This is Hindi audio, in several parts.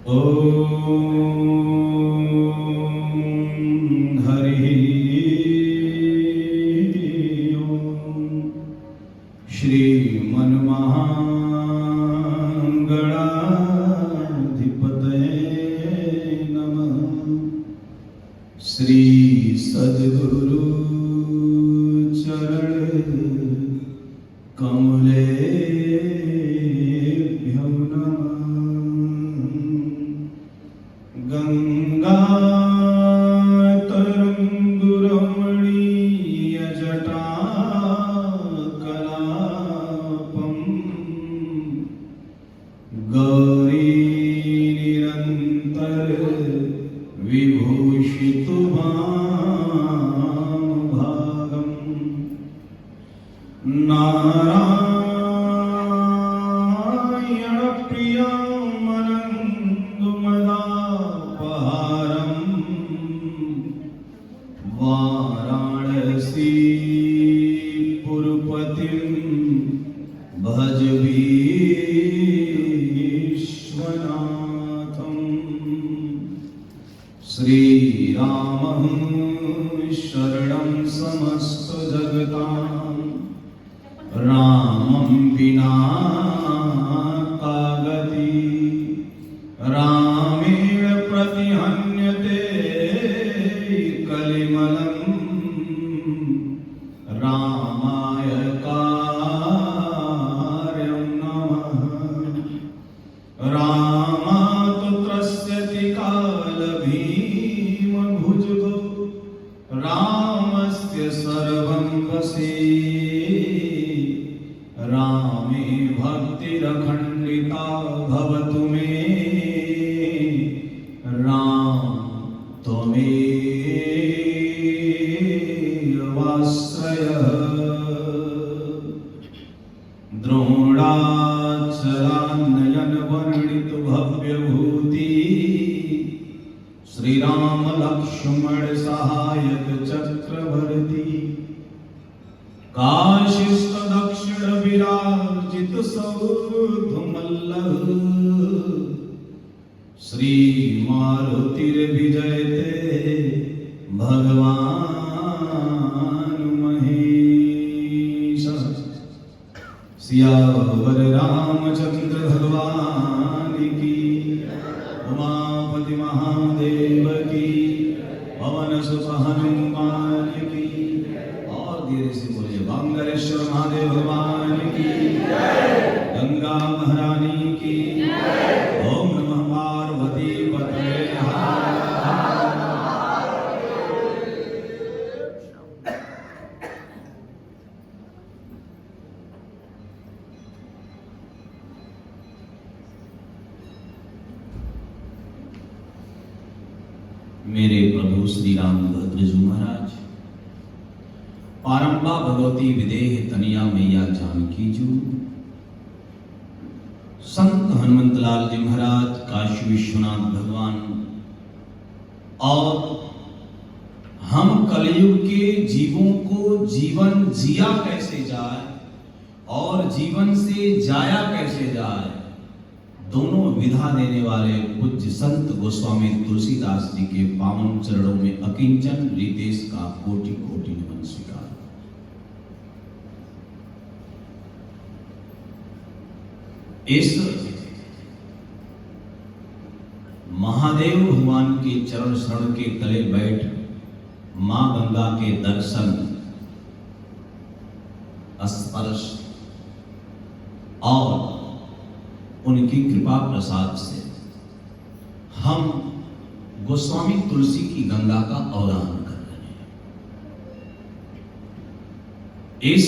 ओम हरि ओम। श्रीमन्महागणाधिपतये नमः। श्री सद्गुरु चरण कमलेभ्यो नमः। गंगा तरंगुरमणीय जटा कलापम गौरी निरंतर विभूषितु भागम नारायण प्रियमनंगमदापहारम वाराणसी पुरपतिं भज विश्वनाथं। श्रीरामं शरणं समस्त जगतां रामं विना का गति रामेण प्रतिहन्यते कलिमलं रामाय कार्यं नमः। रामातु त्रस्यति कालभीमभुजगो रामस्य सर्वं वशे रामे भक्तिरखण्डिता भवतु मे राम त्वमेवाश्रयः। द्रोणाचलान्नयन वर्णित भव्यभूति श्रीराम लक्ष्मण सहायक चक्रवर्ती काशीस्थ दक्षिण विराजित सौधमल्लभ श्री मारुतिर्विजयते भगवान महेश। सियावर रामचंद्र भगवान की उमापति महादेव की पवन सुत हनुमान की और धीरे से बोलिए बांगरेश्वर महादेव भगवान की गंगा महारानी की ओम नमः पार्वती पतये। मेरे प्रभु श्री रामभद्र जी महाराज पारंबा भगवती विदेह तनिया मैया जानकी जू संत हनुमंतलाल जी महाराज काशी विश्वनाथ भगवान और हम कलयुग के जीवों को जीवन जिया कैसे जाए और जीवन से जाया कैसे जाए दोनों विधा देने वाले पूज्य संत गोस्वामी तुलसीदास जी के पावन चरणों में अकिंचन रितेश का कोटि कोटि नमन स्वीकार। इस महादेव भगवान के चरण शरण के तले बैठ मां गंगा के दर्शन स्पर्श और उनकी कृपा प्रसाद से हम गोस्वामी तुलसी की गंगा का अवदान कर रहे हैं। इस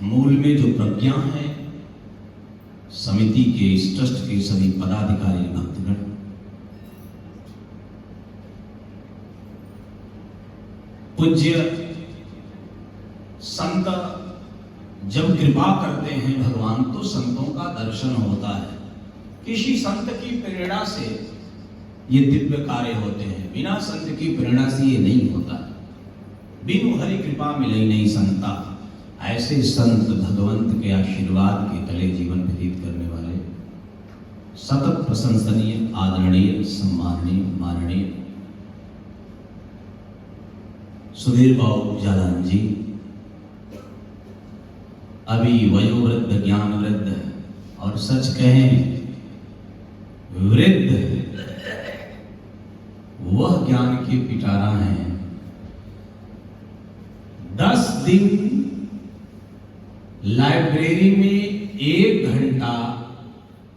मूल में जो प्रज्ञा है समिति के इस ट्रस्ट के सभी पदाधिकारी भक्तगण पूज्य संत जब कृपा करते हैं भगवान तो संतों का दर्शन होता है। किसी संत की प्रेरणा से ये दिव्य कार्य होते हैं, बिना संत की प्रेरणा से ये नहीं होता। बिनु हरि कृपा मिले नहीं संता। ऐसे संत भगवंत के आशीर्वाद के तले जीवन व्यतीत करने वाले सतत प्रशंसनीय, आदरणीय, सम्माननीय, माननीय सुधीर बाबू जालान जी, अभी वयोवृद्ध, ज्ञान वृद्ध और सच कहें वृद्ध वह ज्ञान के पिटारा हैं। 10 दिन लाइब्रेरी में 1 घंटा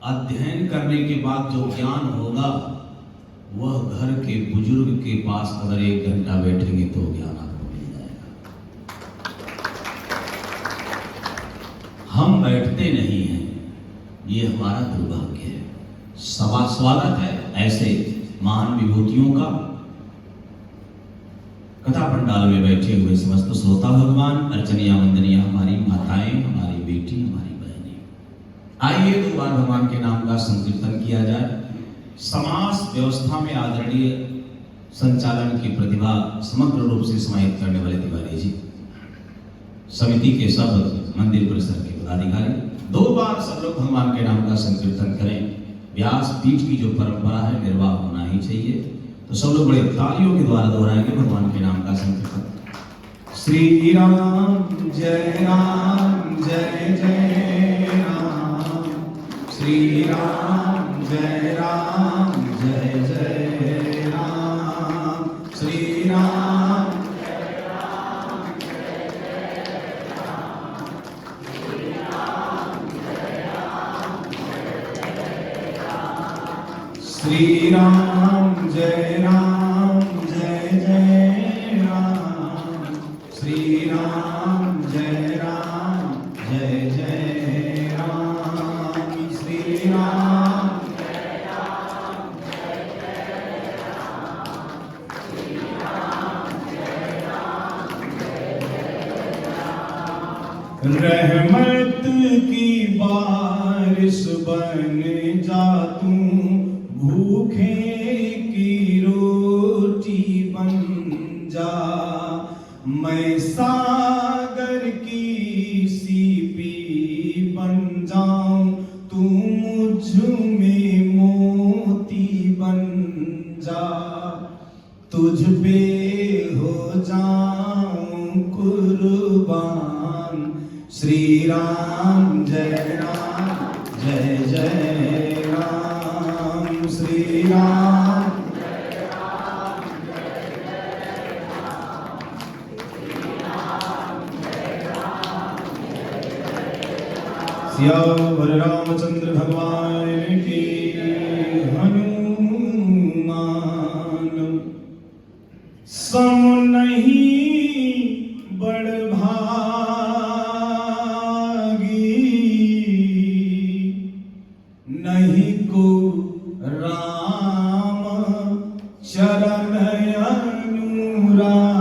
अध्ययन करने के बाद जो ज्ञान होगा वह घर के बुजुर्ग के पास अगर 1 घंटा बैठेंगे तो ज्ञान आपको मिल जाएगा। हम बैठते नहीं हैं, ये हमारा दुर्भाग्य है। स्वागत है ऐसे महान विभूतियों का कथा पंडाल में बैठे हुए समस्त श्रोता भगवान, अर्चनीय वंदनीय हमारी माताएं, हमारी बेटी, हमारी बहनें। आइए 2 बार भगवान के नाम का संकीर्तन किया जाए। समाज व्यवस्था में आदरणीय संचालन की प्रतिभा समग्र रूप से समाहित करने वाले तिवारी जी, समिति के सब मंदिर परिसर के पदाधिकारी, 2 बार सब लोग भगवान के नाम का संकीर्तन करें। व्यास पीठ की जो परंपरा है निर्वाह होना ही चाहिए, तो सब लोग बड़े तालियों के द्वारा दोहराएंगे भगवान के नाम का संकीर्तन। श्री राम जय राम जय जय राम, श्री राम जय राम जय जय राम, श्री राम जय राम जय जय राम, श्री राम जय राम जय जय राम, श्री राम जय राम जय जय राम, श्री राम जय राम जय जय राम, श्री राम जय राम जय जय राम, श्री राम जय राम जय जय राम। रहमत की बारिश बन जा तू, भूखे की रोटी बन जा, मैं सागर की सीपी बन जाऊं, तू मुझ में मोती बन जा, तुझ पे हो जाऊं कुर्बान, श्री राम जय राम जय जय राम, श्री राम जय राम जय जय राम, श्री राम जय राम जय जय राम। सियावर रामचंद्र भगवान की, हनुमान सम नहीं बड़ नहीं को राम चरण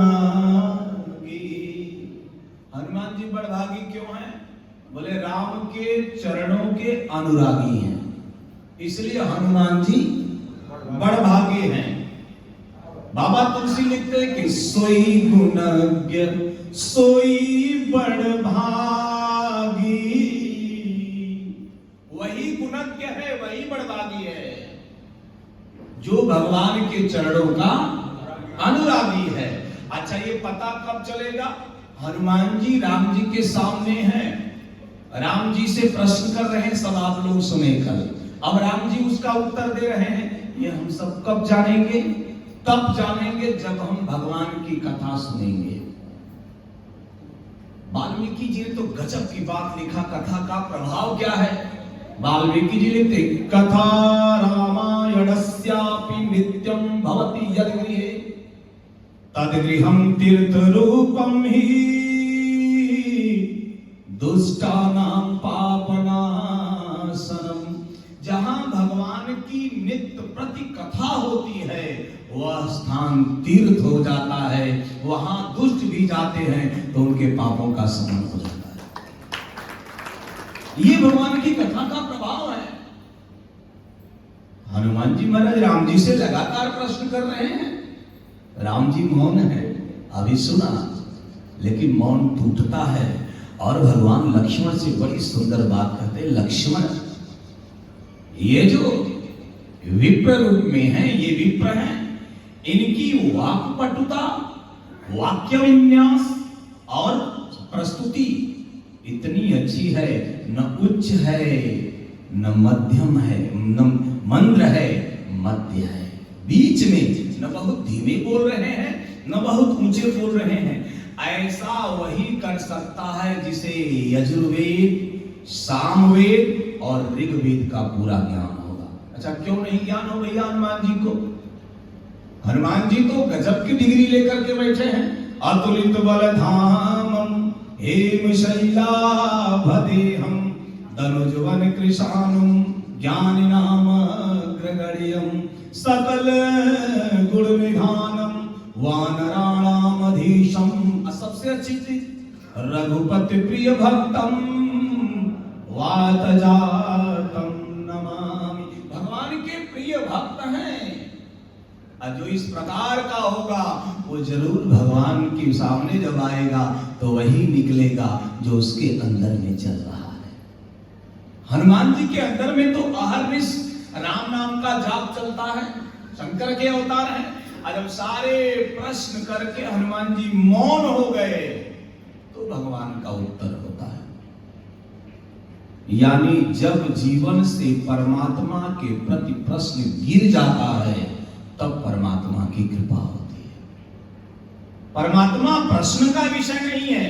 अनुरागी। हनुमान जी बड़भागी क्यों हैं? बोले राम के चरणों के अनुरागी हैं, इसलिए हनुमान जी बड़भागे हैं। बाबा तुलसी लिखते हैं कि सोई गुणज्ञ सोई बड़भागी, वही गुणज्ञ है, वही बड़भागी है जो भगवान के चरणों का अनुरागी है। अच्छा, ये पता कब चलेगा? हनुमान जी राम जी के सामने हैं, राम जी से प्रश्न कर रहे हैं, सब आप लोग सुने कल। अब राम जी उसका उत्तर दे रहे हैं। ये हम सब कब जानेंगे? तब जानेंगे जब हम भगवान की कथा सुनेंगे। वाल्मीकि जी ने तो गजब की बात लिखा, कथा का प्रभाव क्या है। वाल्मीकि जी लिखते, कथा रामायणस्यापि नित्यं भवति यद् गृहे तद्गृहं तीर्थरूपं हि दुष्टानां पापनाशनम। जहां भगवान की नित्य प्रति कथा होती है वह स्थान तीर्थ हो जाता है, वहां दुष्ट भी जाते हैं तो उनके पापों का शमन हो जाता है। ये भगवान की कथा का प्रभाव है। हनुमान जी महाराज राम जी से लगातार प्रश्न कर रहे हैं, राम जी मौन है, अभी सुना, लेकिन मौन टूटता है और भगवान लक्ष्मण से बड़ी सुंदर बात कहते हैं। लक्ष्मण, ये जो विप्र रूप में है, ये विप्र हैं, इनकी वाक्पटुता, वाक्य विन्यास और प्रस्तुति इतनी अच्छी है, न उच्च है न मध्यम है, न मंद्र है, मध्य है, बीच में, न बहुत धीमे बोल रहे हैं न बहुत ऊंचे बोल रहे हैं। ऐसा वही कर सकता है जिसे यजुर्वेद, सामवेद और ऋग्वेद का पूरा ज्ञान होगा। अच्छा, क्यों नहीं ज्ञान हो भैया हनुमान जी को? हनुमान जी तो गजब की डिग्री लेकर के बैठे हैं। अतुलित बलधामम हेम शैलाभदेहम धनुजवन कृशानुम ज्ञानिनाम ग्रगण्यम सकल गुण निधानम वानराणामधीशम। सबसे अच्छी चीज, रघुपति प्रिय भक्तम वातजातम नमामि। भगवान के प्रिय भक्त हैं, और जो इस प्रकार का होगा वो जरूर भगवान के सामने जब आएगा तो वही निकलेगा जो उसके अंदर में चल रहा है। हनुमान जी के अंदर में तो अहर्निश राम नाम का जाप चलता है, शंकर के अवतार हैं। और जब सारे प्रश्न करके हनुमान जी मौन हो गए तो भगवान का उत्तर होता है। यानी जब जीवन से परमात्मा के प्रति प्रश्न गिर जाता है तब परमात्मा की कृपा होती है। परमात्मा प्रश्न का विषय नहीं है,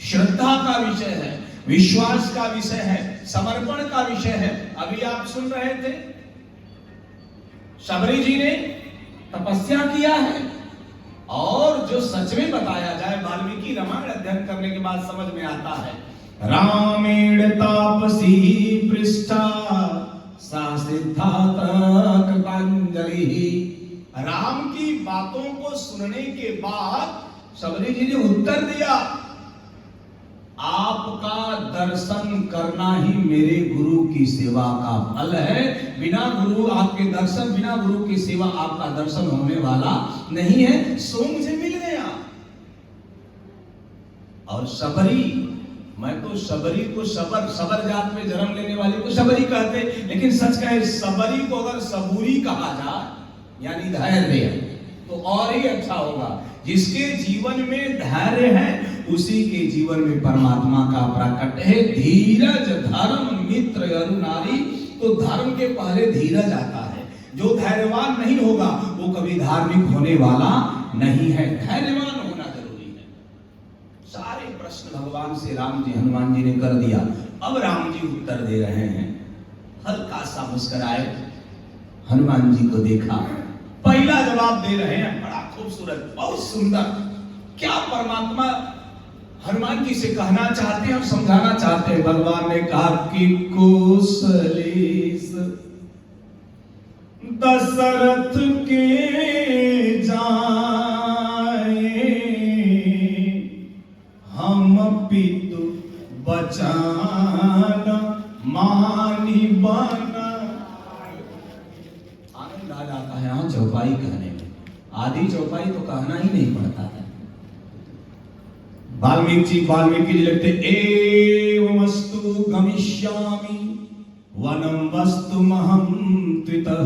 श्रद्धा का विषय है, विश्वास का विषय है, समर्पण का विषय है। अभी आप सुन रहे थे, शबरी जी ने तपस्या किया है, और जो सच में बताया जाए, वाल्मीकि रामायण अध्ययन करने के बाद समझ में आता है, रामेण तापसी पृष्ठा सा सिद्धार्थ कृतांजलि। राम की बातों को सुनने के बाद शबरी जी ने उत्तर दिया, आपका दर्शन करना ही मेरे गुरु की सेवा का फल है। बिना गुरु आपके दर्शन, बिना गुरु की सेवा आपका दर्शन होने वाला नहीं है। सो मुझे मिल गया। और शबरी, मैं तो शबरी को शबर जात में जन्म लेने वाले को शबरी कहते, लेकिन सच कहे शबरी को अगर सबूरी कहा जाए यानी धैर्य, तो और ही अच्छा होगा। जिसके जीवन में धैर्य है उसी के जीवन में परमात्मा का प्रकट है। धीरज धर्म मित्र अरु नारी, तो धर्म के पहले धीरज आता है। जो धैर्यवान नहीं होगा वो कभी धार्मिक होने वाला नहीं है। धैर्यवान होना जरूरी है। सारे प्रश्न भगवान से राम जी, हनुमान जी ने कर दिया। अब राम जी उत्तर दे रहे हैं। हल्का सा मुस्कुराए, हनुमान जी को देखा, पहला जवाब दे रहे हैं, बड़ा खूबसूरत, बहुत सुंदर। क्या परमात्मा हनुमान जी से कहना चाहते हैं और समझाना चाहते हैं? भगवान ने कहा कि कुशलेश दशरथ के जाए हम पितु बचान मानी बना। आनंद आ जाता है यहाँ चौपाई कहने में। आधी चौपाई तो कहना ही नहीं पड़ता है। वाल्मीकि जी लिखते, एवमस्तु गमिष्यामि वनम वस्तुमहं त्वितः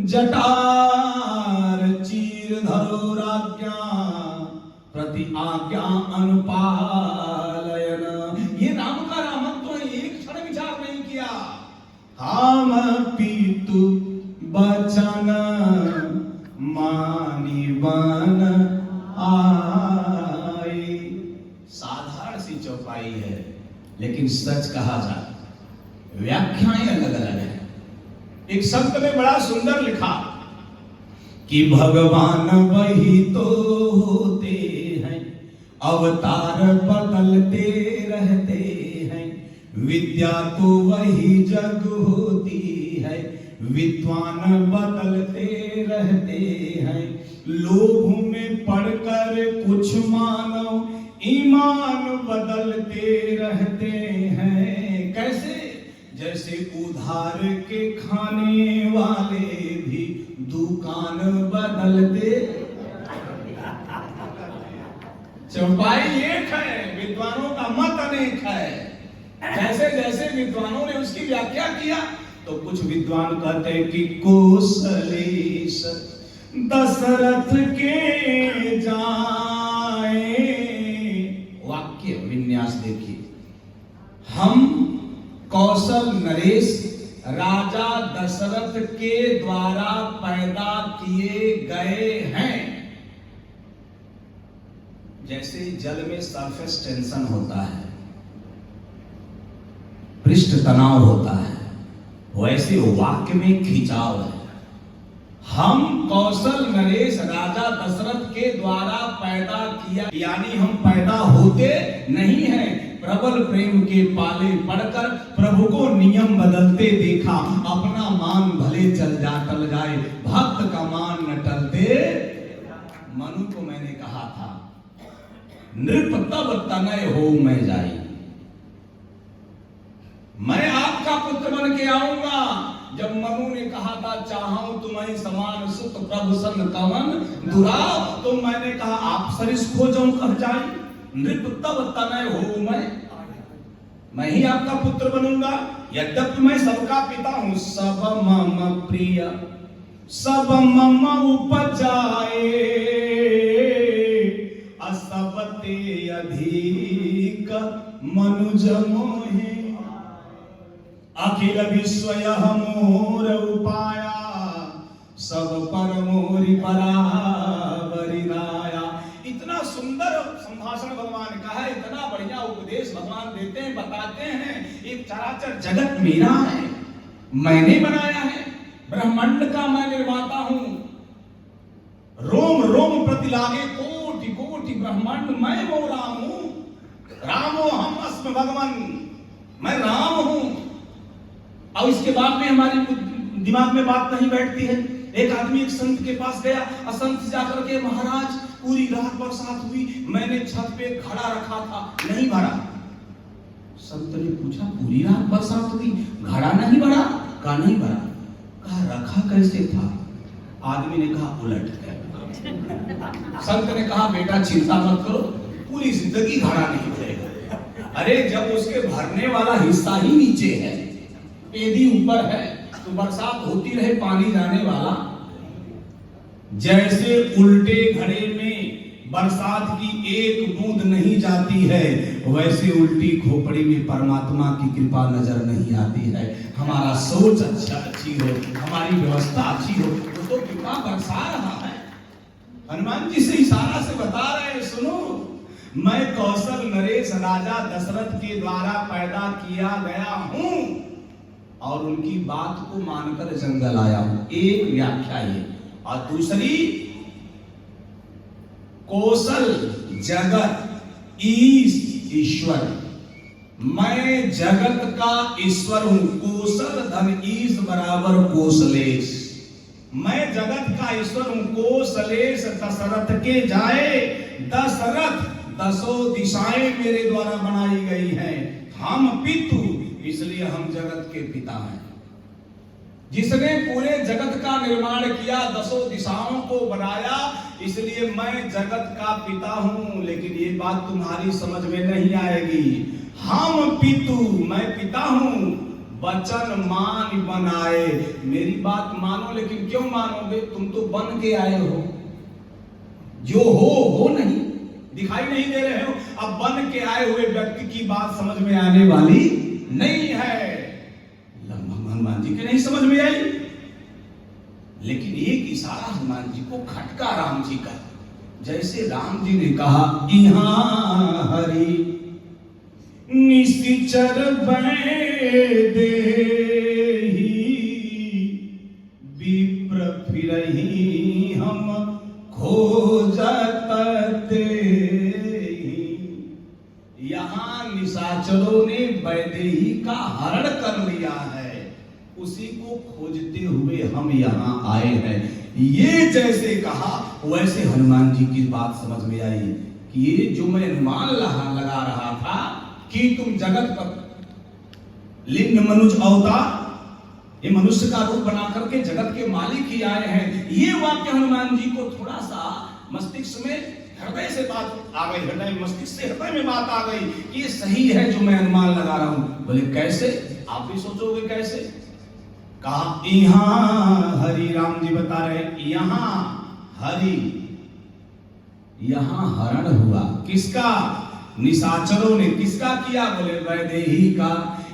जटार चीरधरो राज्ञा प्रति आज्ञा अनुपालयन। ये राम का रामत्व है, एक क्षण विचार नहीं किया। हम पितु बचन मानी बन आए। साधारण सी चौपाई है, लेकिन सच कहा जाए व्याख्याएं अलग अलग है। एक संत ने बड़ा सुंदर लिखा कि भगवान वही तो होते हैं, अवतार बदलते रहते हैं। विद्या तो वही जग होती है, विद्वान बदलते रहते हैं। लोभ में पढ़कर कुछ मानव ईमान बदलते रहते हैं। कैसे? जैसे उधार के खाने वाले भी दुकान बदलते। चौपाई एक है, विद्वानों का मत अनेक है। जैसे जैसे विद्वानों ने उसकी व्याख्या किया तो कुछ विद्वान कहते हैं कि कौशलेश दशरथ के जाए। वाक्य विन्यास देखिए, हम कौशल नरेश राजा दशरथ के द्वारा पैदा किए गए हैं। जैसे जल में सरफेस टेंशन होता है, पृष्ठ तनाव होता है, वैसे वाक्य में खिंचाव है। हम कौशल नरेश राजा दशरथ के द्वारा पैदा किया, यानी हम पैदा होते नहीं हैं, प्रबल प्रेम के पाले पड़कर प्रभु को नियम बदलते देखा। अपना मान भले चल जा टल जाए, भक्त का मान न टलते। मनु को मैंने कहा था, नृप तब तनय हो मैं जाई, मैं आपका पुत्र बन के आऊंगा। जब मनु ने कहा था, चाहूं तुम्हें समान सुत प्रभु सन कवन दुराव, तो मैंने कहा आप सरिस खोजो कह जाई, नृप तब तनय हो मैं ही आपका पुत्र बनूंगा। यद्यपि मैं सबका पिता हूं, सब मम प्रिय सब मम उपजाए, असबते अधिक मनुज मोहे, अखिल विश्व यह मोर उपाया, सब पर मोरि बराबरि नाया। इतना सुंदर संभाषण भगवान का है, इतना बढ़िया उपदेश भगवान देते हैं, बताते हैं। एक चराचर जगत मेरा है, मैंने बनाया है, ब्रह्मांड का मैं निर्माता हूं। रोम रोम प्रति लागे कोटि कोटि ब्रह्मांड मैं वो राम हूं। रामो हम अस्म भगवान, मैं राम हूं। और इसके बाद में हमारे दिमाग में बात नहीं बैठती है। एक आदमी एक संत के पास गया और संत जाकर के, महाराज पूरी रात बरसात हुई, मैंने छत पे घड़ा रखा था, नहीं भरा। संत ने पूछा, पूरी रात बरसात हुई, घड़ा नहीं भरा? कहा नहीं भरा। कहा रखा कैसे था? आदमी ने कहा उलट है। संत ने कहा, बेटा चिंता मत करो, पूरी जिंदगी घड़ा नहीं भरेगा। अरे जब उसके भरने वाला हिस्सा ही नीचे है, पेदी ऊपर है, तो बरसात होती रहे, पानी जाने वाला। जैसे उल्टे घड़े में बरसात की एक बूंद नहीं जाती है, वैसे उल्टी खोपड़ी में परमात्मा की कृपा नजर नहीं आती है। हमारा सोच अच्छी हो, हमारी व्यवस्था अच्छी हो, तो कृपा बरसा रहा है। हनुमान जी से इशारा से बता रहे हैं, सुनो, मैं कौशल नरेश राजा दशरथ के द्वारा पैदा किया गया हूं और उनकी बात को मानकर जंगल आया हूं। एक व्याख्या ये, और दूसरी, कौशल जगत ईश्वर, मैं जगत का ईश्वर हूं। कौशल धन ईश बराबर कौशलेश, मैं जगत का ईश्वर हूं। कौशलेश दशरथ के जाए, दशरथ दसों दिशाएं मेरे द्वारा बनाई गई हैं। हम पितु, इसलिए हम जगत के पिता हैं। जिसने पूरे जगत का निर्माण किया, दसों दिशाओं को बनाया, इसलिए मैं जगत का पिता हूं। लेकिन ये बात तुम्हारी समझ में नहीं आएगी। हम पितु, मैं पिता हूं, वचन मान बनाए। मेरी बात मानो, लेकिन क्यों मानोगे? तुम तो बन के आए हो, जो हो नहीं, दिखाई नहीं दे रहे हो। अब बन के आए हुए व्यक्ति की बात समझ में आने वाली नहीं है। हनुमान जी के नहीं समझ में आई, लेकिन एक इशारा हनुमान जी को खटका राम जी का। जैसे राम जी ने कहा, इहां हरि निश्चर दे विप्र फिरहि हम खोजत यहाँ निशाचरों ने वैदेही का हरण कर लिया है, उसी को खोजते हुए हम यहाँ आए हैं। ये जैसे कहा, वैसे हनुमान जी की बात समझ में आई कि ये जो मैं अनुमान लगा रहा था कि तुम जगत पर लिंग मनुज अवतार, ये मनुष्य का रूप बना करके जगत के मालिक ही आए हैं। ये वाक्य हनुमान जी को थोड़ा सा मस्तिष्क में, हृदय से बात आ गई, हृदय मस्तिष्क से हृदय में बात आ गई कि ये सही है जो मैं अनुमान लगा रहा हूं। बोले कैसे? आप भी सोचोगे कैसे? कहा यहाँ हरि, राम जी बता रहे यहाँ हरि, यहाँ हरण हुआ। किसका? निशाचरों ने। किसका किया? बोले वैदेही का।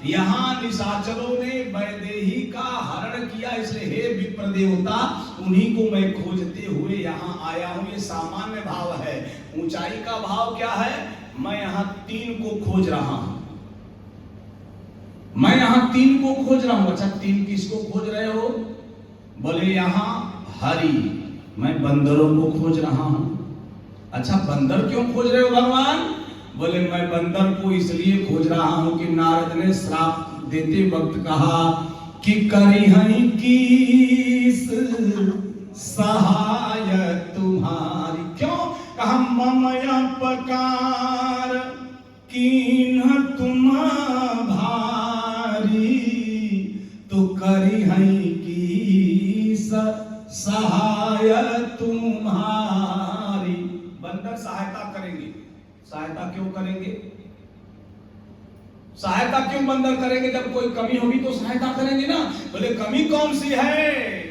यहाँ निशाचरों ने वैदेही का हरण किया, इसलिए हे विप्र देवता उन्हीं को मैं खोजते हुए यहाँ आया हूँ। ये सामान्य भाव है। ऊंचाई का भाव क्या है? मैं यहाँ 3 को खोज रहा हूं, मैं यहाँ 3 को खोज रहा हूं। अच्छा 3 किसको खोज रहे हो? बोले यहाँ हरि, मैं बंदरों को खोज रहा हूं। अच्छा बंदर क्यों खोज रहे हो भगवान? बोले मैं बंदर को इसलिए खोज रहा हूं कि नारद ने श्राप देते वक्त कहा कि करी हई कीस सहाय तुम्हारी। क्यों? कहा मम अपकार कीन्ह तुम भारी, तो करी हई कीस सहाय तुम्हारी। बंदर सहायता करेंगे। सहायता क्यों करेंगे? सहायता क्यों बंदर करेंगे? जब कोई कमी होगी तो सहायता करेंगे ना। बोले कमी कौन सी है?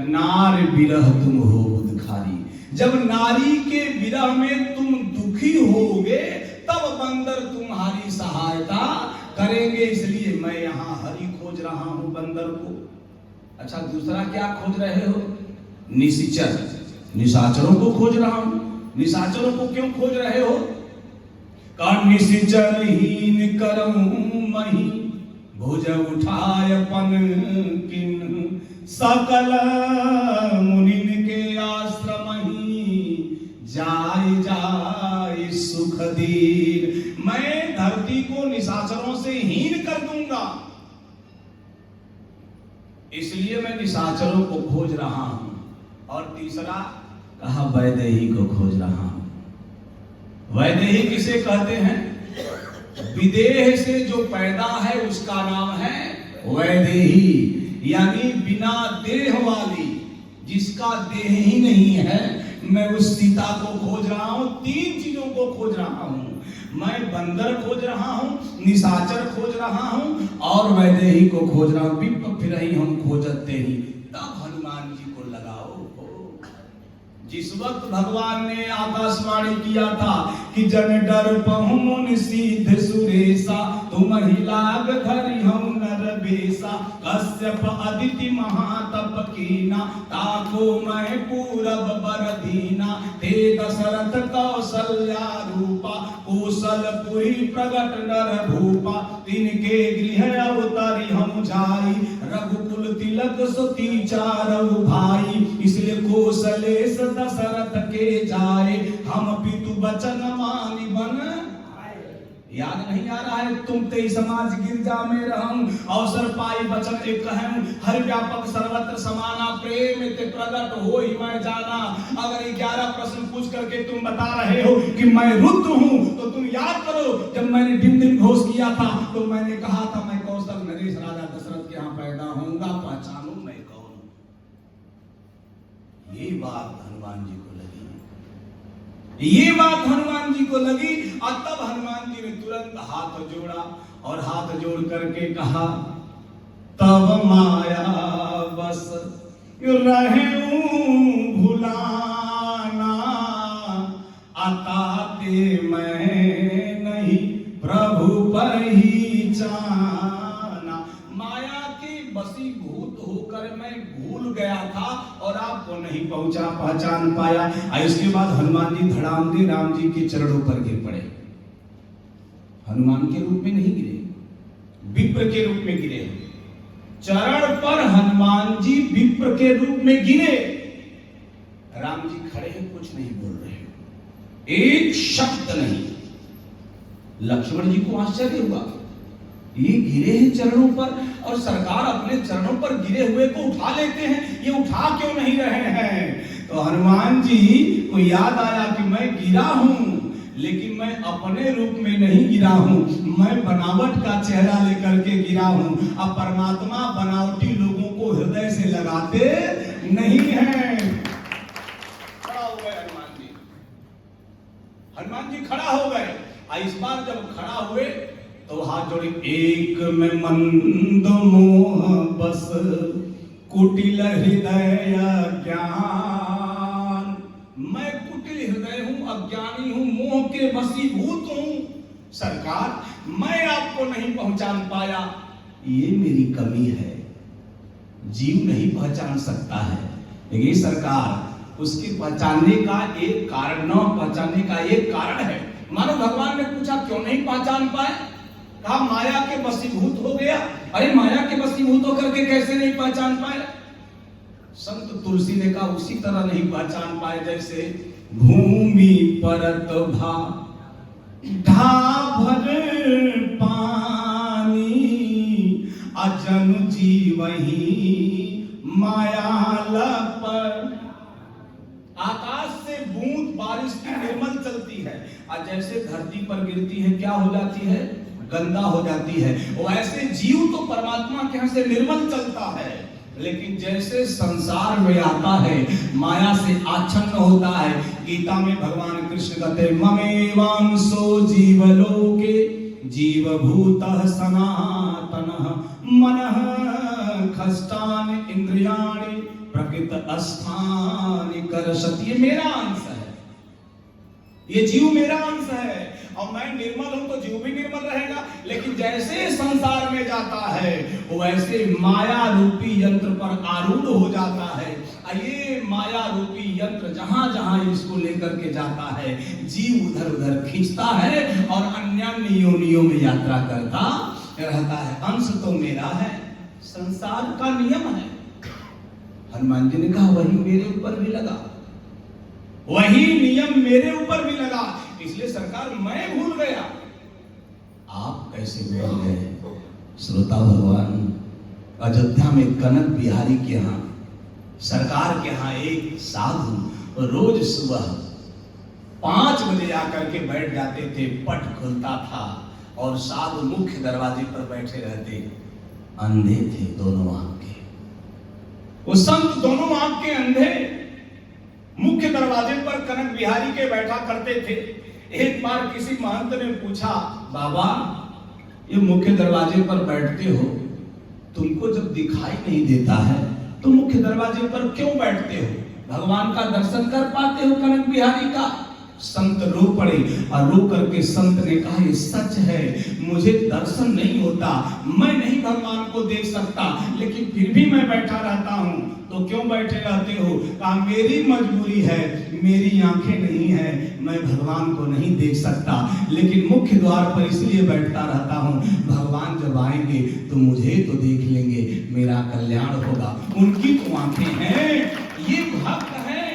नार विरह तुम हो दुखारी। जब नारी के विरह में तुम दुखी होगे तब बंदर तुम्हारी सहायता करेंगे। इसलिए मैं यहाँ हरि खोज रहा हूं बंदर को। अच्छा दूसरा क्या खोज रहे हो? निशाचर, निशाचरों को खोज रहा हूं। निशाचरों को क्यों खोज रहे हो? निशाचर हीन करऊं मही, भुज उठाय पन किन, सकल मुनिन के आश्रम ही, जाय जाय सुख दीन। मैं धरती को निशाचरों से हीन कर दूंगा, इसलिए मैं निशाचरों को खोज रहा हूं। और तीसरा कहा वैदेही को खोज रहा हूं। वैदेही किसे कहते हैं? विदेह से जो पैदा है उसका नाम है वैदेही, यानी बिना देह वाली, जिसका देह ही नहीं है। मैं उस सीता को खोज रहा हूं। 3 चीजों को खोज रहा हूं। मैं बंदर खोज रहा हूं, निशाचर खोज रहा हूं और वैदेही को खोज रहा हूं। विप्र फिर ही हम खोजते ही। तब हनुमान जी को लगाओ। जिस वक्त भगवान ने आकाशवाणी किया था कि जन डर पहु मुनि सीध सुरेशा, तुम ही लाग धरि हूं नर बेसा, कश्यप अदिति महातप कीना, ताको मैं पूरब बर दीना, ते दशरथ कौशल्या रूपा, कौशलपुरी प्रगट नर भूपा, तिनके गृह अवतरि हम जाई, रघुकुल तिलक सुती चारऊ भाई, इसलिए कौशलेश दशरथ के जाए, हम पितु बचन मानि बन। याद नहीं आ रहा है? तुम ते समाज गिरजा में रहूं, अवसर पाई बचन एक कहूं, हर व्यापक सर्वत्र समाना, प्रेम ते प्रगट होई मैं जाना। अगर 11 प्रश्न पूछ करके तुम बता रहे हो कि मैं रुद्र हूं, तो तुम याद करो जब मैंने डिंडिम घोष किया था तो मैंने कहा था मैं कौशल नरेश राजा दशरथ के यहाँ पैदा होऊंगा, पहचानो मैं कौन। ये बात हनुमान जी को लगी, ये बात हनुमान जी को लगी। और तब हनुमान जी ने तुरंत हाथ जोड़ा और हाथ जोड़ करके कहा तब माया बस रहूं भुलाना, अताते मैं नहीं प्रभु पहचाना। माया के वशीभूत होकर मैं भूल गया था और आपको नहीं पहचान पाया। इसके बाद हनुमान जी धड़ाम दे राम जी के चरणों पर गिर पड़े। हनुमान के रूप में नहीं गिरे, विप्र के रूप में गिरे। चरण पर हनुमान जी विप्र के रूप में गिरे। राम जी खड़े हैं, कुछ नहीं बोल रहे, एक शब्द नहीं। लक्ष्मण जी को आश्चर्य हुआ, ये गिरे हैं चरणों पर और सरकार अपने चरणों पर गिरे हुए को उठा लेते हैं, ये उठा क्यों नहीं रहे हैं? तो हनुमान जी को याद आया कि मैं गिरा हूं, लेकिन मैं अपने रूप में नहीं गिरा हूं, मैं बनावट का चेहरा लेकर के गिरा हूं। अब परमात्मा बनावटी लोगों को हृदय से लगाते नहीं हैं। खड़ा हो गए हनुमान जी, हनुमान जी खड़ा हो गए। इस बार जब खड़ा हुए तो हाथ जोड़े। एक में मंद मोह बस कुटिल हृदय ज्ञान। मैं कुटिल हृदय हूं, अज्ञानी हूं, मोह के वशीभूत हूं। सरकार मैं आपको नहीं पहचान पाया, ये मेरी कमी है। जीव नहीं पहचान सकता है, लेकिन सरकार उसकी पहचानने का एक कारण, न पहचानने का एक कारण है। मानो भगवान ने पूछा क्यों नहीं पहचान पाए? कहा माया के वशीभूत हो गया। अरे माया के वशीभूत होकर के कैसे नहीं पहचान पाए? संत तुलसी ने कहा उसी तरह नहीं पहचान पाए जैसे भूमि परत भा ढाभर पानी अजन जीवही माया पर। आकाश से बूंद बारिश की निर्मल चलती है और जैसे धरती पर गिरती है क्या हो जाती है? गंदा हो जाती है। वैसे जीव तो परमात्मा के यहाँ से निर्मल चलता है, लेकिन जैसे संसार में आता है माया से आच्छन्न होता है। गीता में भगवान कृष्ण कहते ममेवांसो जीवलोके जीवभूतः सनातनः मनः खष्टान इंद्रियाणि प्रकृत अस्थानि करसति। ये मेरा अंश है, ये जीव मेरा अंश है और मैं निर्मल हूं तो जीव भी निर्मल रहेगा। लेकिन जैसे संसार में जाता है वैसे माया रूपी यंत्र पर आरूढ़ हो जाता है। ये माया रूपी यंत्र जहां जहां इसको लेकर के जाता है जीव उधर उधर खींचता है और अन्य योनियों में यात्रा करता रहता है। अंश तो मेरा है, संसार का नियम है। हनुमान जी ने कहा वही मेरे ऊपर भी लगा, वही नियम मेरे ऊपर भी लगा, इसलिए सरकार मैं भूल गया। आप कैसे भूल गए? श्रोता भगवान, अयोध्या में कनक बिहारी के यहाँ, सरकार के यहाँ एक साधु रोज सुबह 5 बजे आकर के बैठ जाते थे। पट खुलता था और साधु मुख्य दरवाजे पर बैठे रहते। अंधे थे दोनों आंख के, वो संत दोनों आंख के अंधे मुख्य दरवाजे पर कनक बिहारी के बैठा करते थे। एक बार किसी महंत ने पूछा, बाबा ये मुख्य दरवाजे पर बैठते हो, तुमको जब दिखाई नहीं देता है तो मुख्य दरवाजे पर क्यों बैठते हो? भगवान का दर्शन कर पाते हो कनक बिहारी का? संत रो पड़े और रो करके संत ने कहा ये सच है, मुझे दर्शन नहीं होता, मैं नहीं भगवान को देख सकता, लेकिन फिर भी मैं बैठा रहता हूँ। तो क्यों बैठे रहते हो? कहा मेरी मजबूरी है, मेरी आंखें नहीं है, मैं भगवान को नहीं देख सकता, लेकिन मुख्य द्वार पर इसलिए बैठता रहता हूँ, भगवान जब आएंगे तो मुझे तो देख लेंगे, मेरा कल्याण होगा। उनकी तो आंखें हैं। ये भक्त है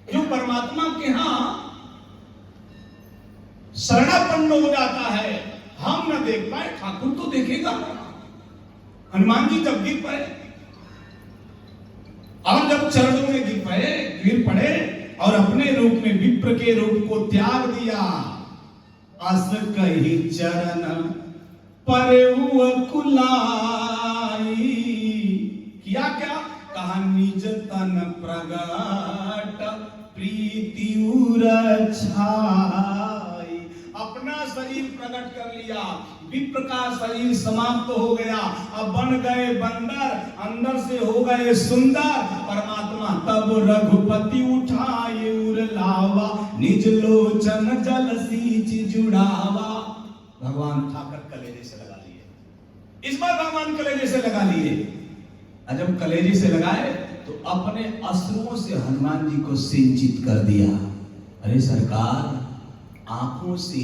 जो परमात्मा के यहाँ शरणापन्न हो जाता है। हम न देख पाए, ठाकुर तो देखेगा। हनुमान जी जब गिर पड़े और जब चरणों में गिर पड़े और अपने रूप में विप्र के रूप को त्याग दिया, अस कही चरण पर कुलाई। किया क्या? कहा निज तन प्रगट प्रीति छाई। अपना शरीर प्रकट कर लिया, विप्र का शरीर समाप्त हो गया, अब बन गए बंदर, अंदर से हो गए सुंदर। परमात्मा तब रघुपति उठाए उर लावा, निज लोचन जल सींच जुड़ावा। भगवान उठाकर कलेजे से लगा लिए। इस बार भगवान कलेजे से लगा लिए। जब कलेजे से लगाए तो अपने अश्रुओं से हनुमान जी को सिंचित कर दिया। अरे सरकार, आंखों से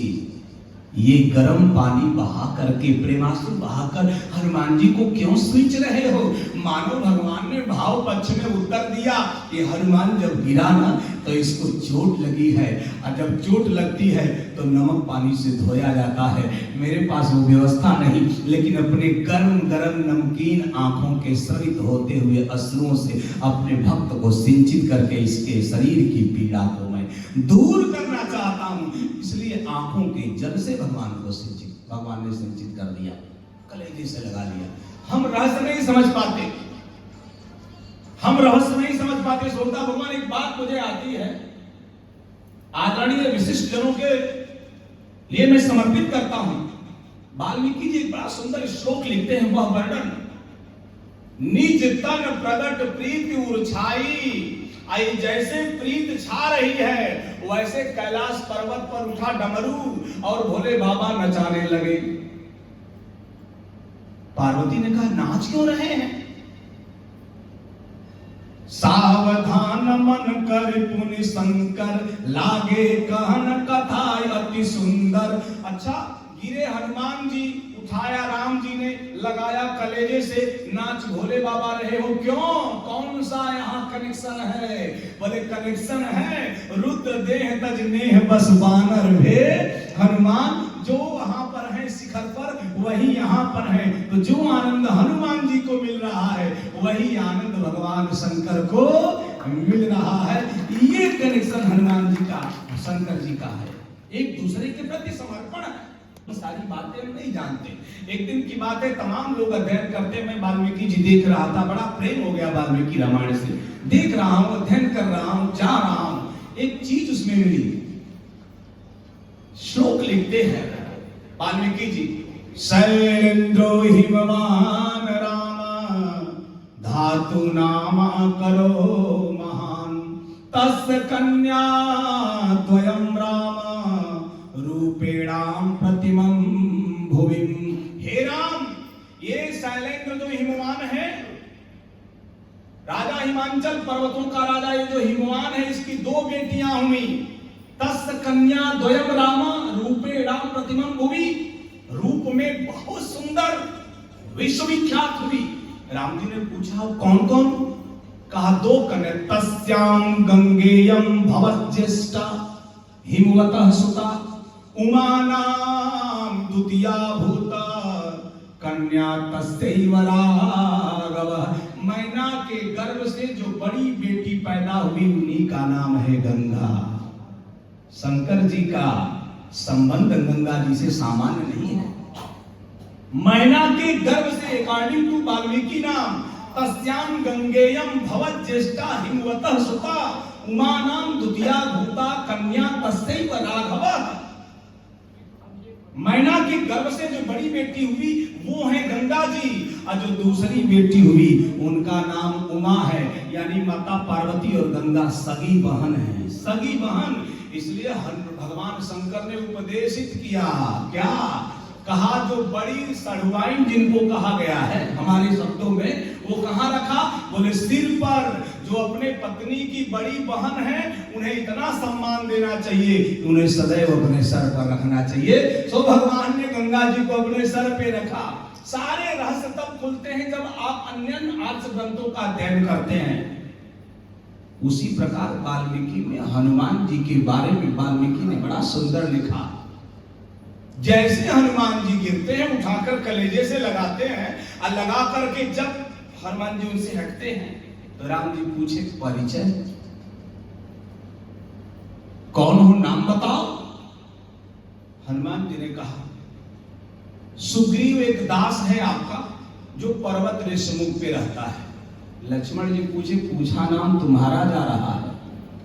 ये गर्म पानी बहा करके, प्रेमाश्रु बहाकर हनुमान जी को क्यों सींच रहे हो? मानो भगवान ने भाव पक्ष में उत्तर दिया कि हनुमान जब गिरा ना तो इसको चोट लगी है, और जब चोट लगती है तो नमक पानी से धोया जाता है। मेरे पास वो व्यवस्था नहीं, लेकिन अपने गर्म गर्म नमकीन आंखों के स्रवित होते हुए अश्रुओं से अपने भक्त को सिंचित करके इसके शरीर की पीड़ा को मैं दूर करना चाहता हूं, इसलिए आंखों के जल से भगवान को भगवान ने सिंचित कर दिया, कलेजे से लगा लिया। हम रहस्य नहीं समझ पाते, हम रहस्य नहीं समझ पाते। श्रोता भगवान, एक बात मुझे आती है, आदरणीय विशिष्ट जनों के लिए मैं समर्पित करता हूं। वाल्मीकि जी एक बड़ा सुंदर श्लोक लिखते हैं, वह वर्णन, निज तन प्रगट प्रीति उर्छाई। आई जैसे प्रीत छा रही है वैसे कैलाश पर्वत पर उठा डमरू और भोले बाबा नचाने लगे। पार्वती ने कहा नाच क्यों रहे हैं? सावधान मन कर पुनि शंकर लागे कहन कथा अति सुंदर। अच्छा, गिरे हनुमान जी, उठाया राम जी ने, लगाया कलेजे से, नाच भोले बाबा रहे हो क्यों? कौन सा यहाँ कनेक्शन है? बोले कनेक्शन है रुद्र देह तज नेह बस बानर भे। हनुमान जो वहां पर है शिखर पर वही यहाँ पर है, तो जो आनंद हनुमान जी को मिल रहा है वही आनंद भगवान शंकर को मिल रहा है। ये कनेक्शन हनुमान जी का शंकर जी का है, एक दूसरे के प्रति समर्पण है। सारी बातें हम नहीं जानते। एक दिन की बात है, तमाम लोग अध्ययन करते, मैं वाल्मीकि जी देख रहा था, बड़ा प्रेम हो गया वाल्मीकि रामायण से। देख रहा हूं, अध्ययन कर रहा हूं, जा रहा हूं, एक चीज उसमें मिली। श्लोक लिखते हैं वाल्मीकि जी, शैलेंद्रो हिमवान राम धातु नामा करो महान तस्य कन्या द्वयं राम रूपेणाम प्रतिमं भुविम। हे राम, ये शैलेंद्र जो हिमवान है, राजा हिमांचल पर्वतों का राजा, ये जो हिमवान है, इसकी दो बेटियां हुई। तस्य कन्या द्वयम रामा रूपेणाम प्रतिमं भुवि, रूप में बहुत सुंदर, विश्वविख्यात हुई। राम जी ने पूछा कौन कौन? कहा दो कन्या, तस्याम गंगेयम भवज्येष्ठा हिमवतः सुता उमा नाम द्वितीया भूता कन्या तस्यैव राघव। मैना के गर्भ से जो बड़ी बेटी पैदा हुई उन्हीं का नाम है गंगा। शंकर जी का संबंध गंगा जी से सामान्य नहीं है। मैना के गर्भ से अकॉर्डिंग टू वाल्मीकि नाम, तस्याम गंगेयम भवज्येष्ठा हिमवतः सुता उमा नाम द्वितीया भूता कन्या तस्यैव राघव। मैना के गर्भ से जो बड़ी बेटी हुई वो है गंगा जी, और जो दूसरी बेटी हुई उनका नाम उमा है। यानी माता पार्वती और गंगा सगी बहन है, सगी बहन। इसलिए भगवान शंकर ने उपदेशित किया, क्या कहा? जो बड़ी सढ़ुआइन जिनको कहा गया है हमारे शब्दों में, वो कहाँ रखा? बोले सिर पर। जो अपने पत्नी की बड़ी बहन है उन्हें इतना सम्मान देना चाहिए, उन्हें सदैव अपने सर पर रखना चाहिए। तो भगवान ने गंगा जी को अपने सर पे रखा। सारे रहस्य तब खुलते हैं जब आप अन्य आर्ष ग्रंथों का अध्ययन करते हैं। उसी प्रकार वाल्मीकि में हनुमान जी के बारे में वाल्मीकि ने बड़ा सुंदर लिखा। जैसे हनुमान जी गिरते हैं, उठाकर कलेजे से लगाते हैं, और लगा करके जब हनुमान जी उनसे हटते हैं तो राम जी पूछे परिचय कौन हो, नाम बताओ। हनुमान जी ने कहा सुग्रीव एक दास है आपका जो पर्वत ऋषमुख पे रहता है। लक्ष्मण जी पूछे पूछा नाम तुम्हारा जा रहा है,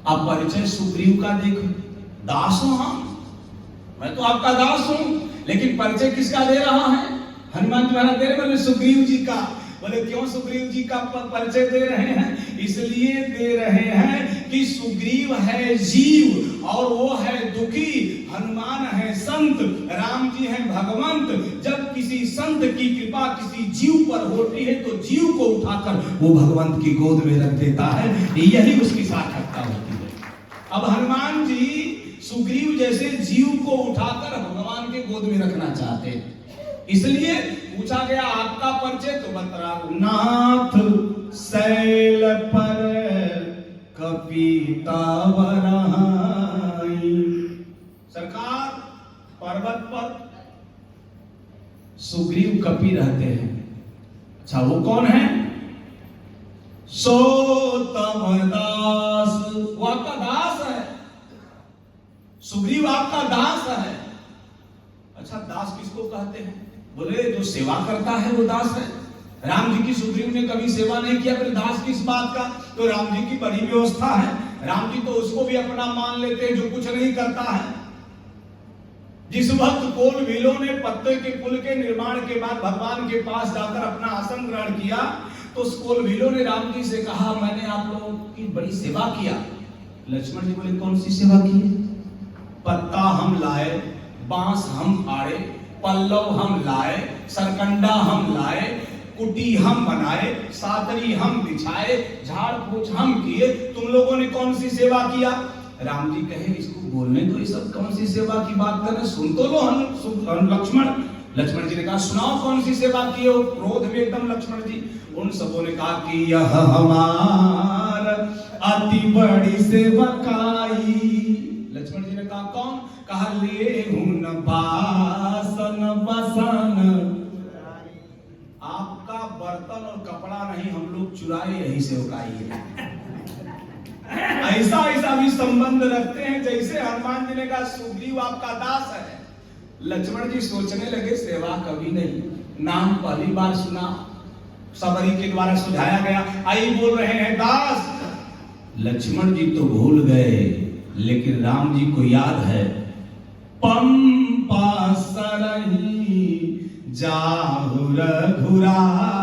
आप परिचय सुग्रीव का देखो। दास हो हम, मैं तो आपका दास हूं, लेकिन परिचय किसका दे रहा है? हनुमान जी महाराज दे रहे, बोले सुग्रीव जी का। बोले क्यों सुग्रीव जी का परिचय दे रहे हैं? इसलिए दे रहे हैं कि सुग्रीव है जीव और वो है दुखी, हनुमान है संत, राम जी हैं भगवंत। जब किसी संत की कृपा किसी जीव पर होती है तो जीव को उठाकर वो भगवंत की गोद में रख देता है, यही उसकी सार्थकता होती है। अब हनुमान जी सुग्रीव जैसे जीव को उठाकर भगवान के गोद में रखना चाहते हैं, इसलिए पूछा गया आपका परिचय, तो बता नाथ शैल पर कपिता वराई। सरकार पर्वत पर सुग्रीव कपि रहते हैं। अच्छा वो कौन है? सो तम दास, वो आपका दास है। सुग्रीव आपका दास है। अच्छा दास किसको कहते हैं? बोले जो सेवा करता है वो दास है। राम जी की सुग्रीव ने कभी सेवा नहीं किया, फिर दास किस बात का? तो राम जी की बड़ी व्यवस्था है, राम जी तो उसको भी अपना मान लेते हैं जो कुछ नहीं करता है। जिस वक्त कोल भीलों ने पत्ते के पुल के निर्माण के बाद भगवान के पास जाकर अपना आसन ग्रहण किया, तो उस कोल भीलों ने राम जी से कहा, मैंने आप लोगों की बड़ी सेवा किया। लक्ष्मण जी बोले, कौन सी सेवा की? पत्ता हम लाए, बांस हम फाड़े, पल्लव हम लाए, सरकंडा हम लाए, कुटी हम बनाए, सादरी हम बिछाए, झाड़ पोछ हम किए, तुम लोगों ने कौन सी सेवा किया? राम जी कहे, इसको बोलने तो ये सब कौन सी सेवा की बात कर रहे, सुन तो लो हम लक्ष्मण। लक्ष्मण जी ने कहा, सुनाओ कौन सी सेवा की हो? क्रोध में एकदम लक्ष्मण जी। उन सबों ने कहा कि यह हमार अति बड़ी सेवकाई। लक्ष्मण जी ने कहा, कौन? कहा, ले हुन बासन बसन, आपका बर्तन और कपड़ा नहीं, हम लोग चुराए, यही सेवकाई है। ऐसा ऐसा भी संबंध रखते हैं जैसे हनुमान जी ने कहा, सुग्रीव आपका दास है। लक्ष्मण जी सोचने लगे, सेवा कभी नहीं, नाम पहली बार सुना, सबरी के द्वारा सुझाया गया, आई बोल रहे हैं दास। लक्ष्मण जी तो भूल गए, लेकिन राम जी को याद है। पंपा सरही जाहु रघुराई,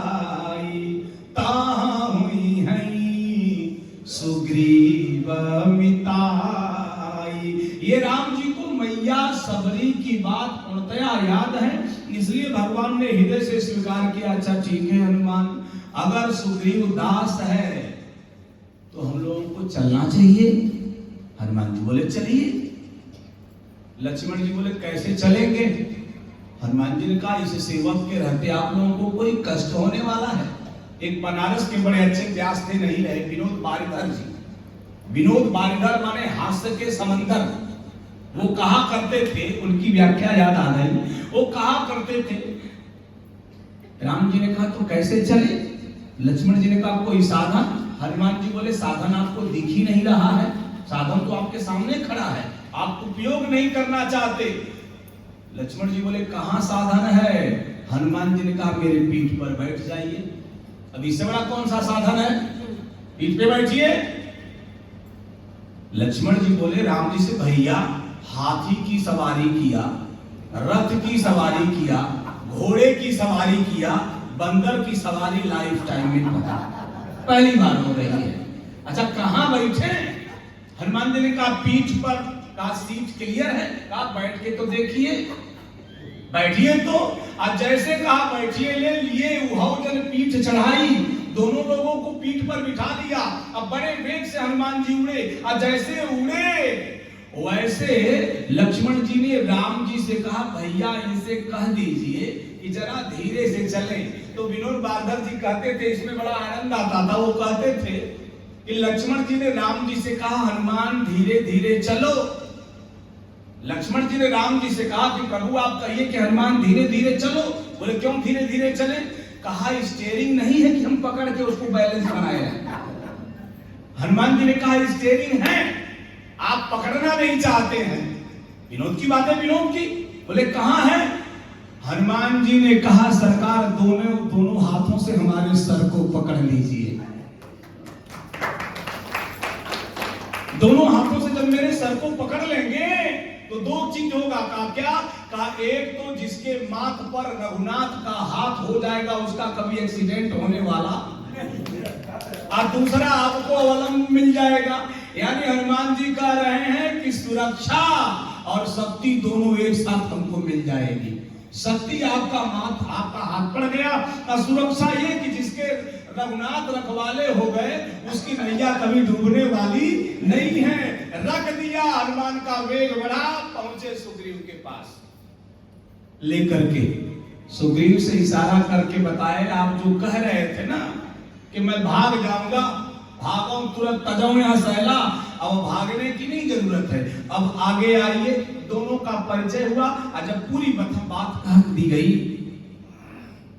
ताहु हई सुग्रीव मिताई। ये राम जी को मैया सबरी की बात पूर्णतया याद है, इसलिए भगवान ने हृदय से स्वीकार किया, अच्छा ठीक है हनुमान, अगर सुग्रीव दास है तो हम लोगों को चलना चाहिए। हनुमान जी बोले, चलिए। लक्ष्मण जी बोले, कैसे चलेंगे? हनुमान जी ने कहा, इस सेवक के रहते आप लोगों को कोई कष्ट होने वाला है। एक बनारस के बड़े अच्छे व्यास थे, नहीं रहे, विनोद बारिधर जी। विनोद बारिधर माने हास्य के समंदर। वो कहा करते थे, उनकी व्याख्या याद आ गई, वो कहा करते थे, राम जी ने कहा तो कैसे चले? लक्ष्मण जी ने कहा, कोई साधन? हनुमान जी बोले, साधन आपको दिख ही नहीं रहा है, साधन तो आपके सामने खड़ा है, आप उपयोग नहीं करना चाहते। लक्ष्मण जी बोले, कहां साधन है? हनुमान जी ने कहा, मेरे पीठ पर बैठ जाइए। अब इससे बड़ा कौन सा साधन है? पीठ पे बैठिए। लक्ष्मण जी बोले राम जी से, भैया हाथी की सवारी किया, रथ की सवारी किया, घोड़े की सवारी किया, बंदर की सवारी लाइफ टाइम में पहली बार हो रही है। अच्छा कहां बैठे? हनुमान जी ने कहा, पीठ पर। कहा, सीट क्लियर है? कहा, बैठ के तो देखिए। बैठिए तो। आज जैसे कहा बैठिए, ले लिए, उहाउजन पीठ चढ़ाई, दोनों लोगों को पीठ पर बिठा दिया। अब बड़े वेग से हनुमान जी उड़े, और जैसे उड़े वैसे लक्ष्मण जी ने राम जी से कहा, भैया इनसे कह दीजिए कि जरा धीरे से चले। तो विनोद बारिधर जी कहते थे, इसमें बड़ा आनंद आता था, वो कहते थे कि लक्ष्मण जी ने राम जी से कहा, हनुमान धीरे धीरे चलो। लक्ष्मण जी ने राम जी से कहा कि प्रभु आप कहिए कि हनुमान धीरे धीरे चलो। बोले, क्यों धीरे धीरे चले? कहा, स्टीयरिंग नहीं है कि हम पकड़ के उसको बैलेंस बनाए। हनुमान जी ने कहा, स्टीयरिंग है, आप पकड़ना नहीं चाहते हैं। विनोद की बात है, विनोद की। बोले, कहां है? हनुमान जी ने कहा, सरकार दोनों हाथों से हमारे सर को पकड़ लीजिए। दोनों हाथों से जब मेरे सर को पकड़ लेंगे तो दो चीज होगा। कहा, क्या? कहा, एक तो जिसके माथ पर रघुनाथ का हाथ हो जाएगा उसका कभी एक्सीडेंट होने वाला, और दूसरा आपको अवलंब मिल जाएगा। यानी हनुमान जी कह रहे हैं कि सुरक्षा और शक्ति दोनों एक साथ हमको मिल जाएगी। शक्ति आपका हाथ पड़ गया, और सुरक्षा ये कि जिसके रघुनाथ रखवाले हो गए उसकी नैया कभी डूबने वाली नहीं है। रख दिया, हनुमान का वेग बढ़ा, पहुंचे सुग्रीव के पास। लेकर के सुग्रीव से इशारा करके बताए, आप जो कह रहे थे ना कि मैं भाग जाऊंगा, भागो तुरंत तजाऊं यहां सहला, अब भागने की नहीं जरूरत है, अब आगे आइए। दोनों का परिचय हुआ, और जब पूरी बात कह दी गई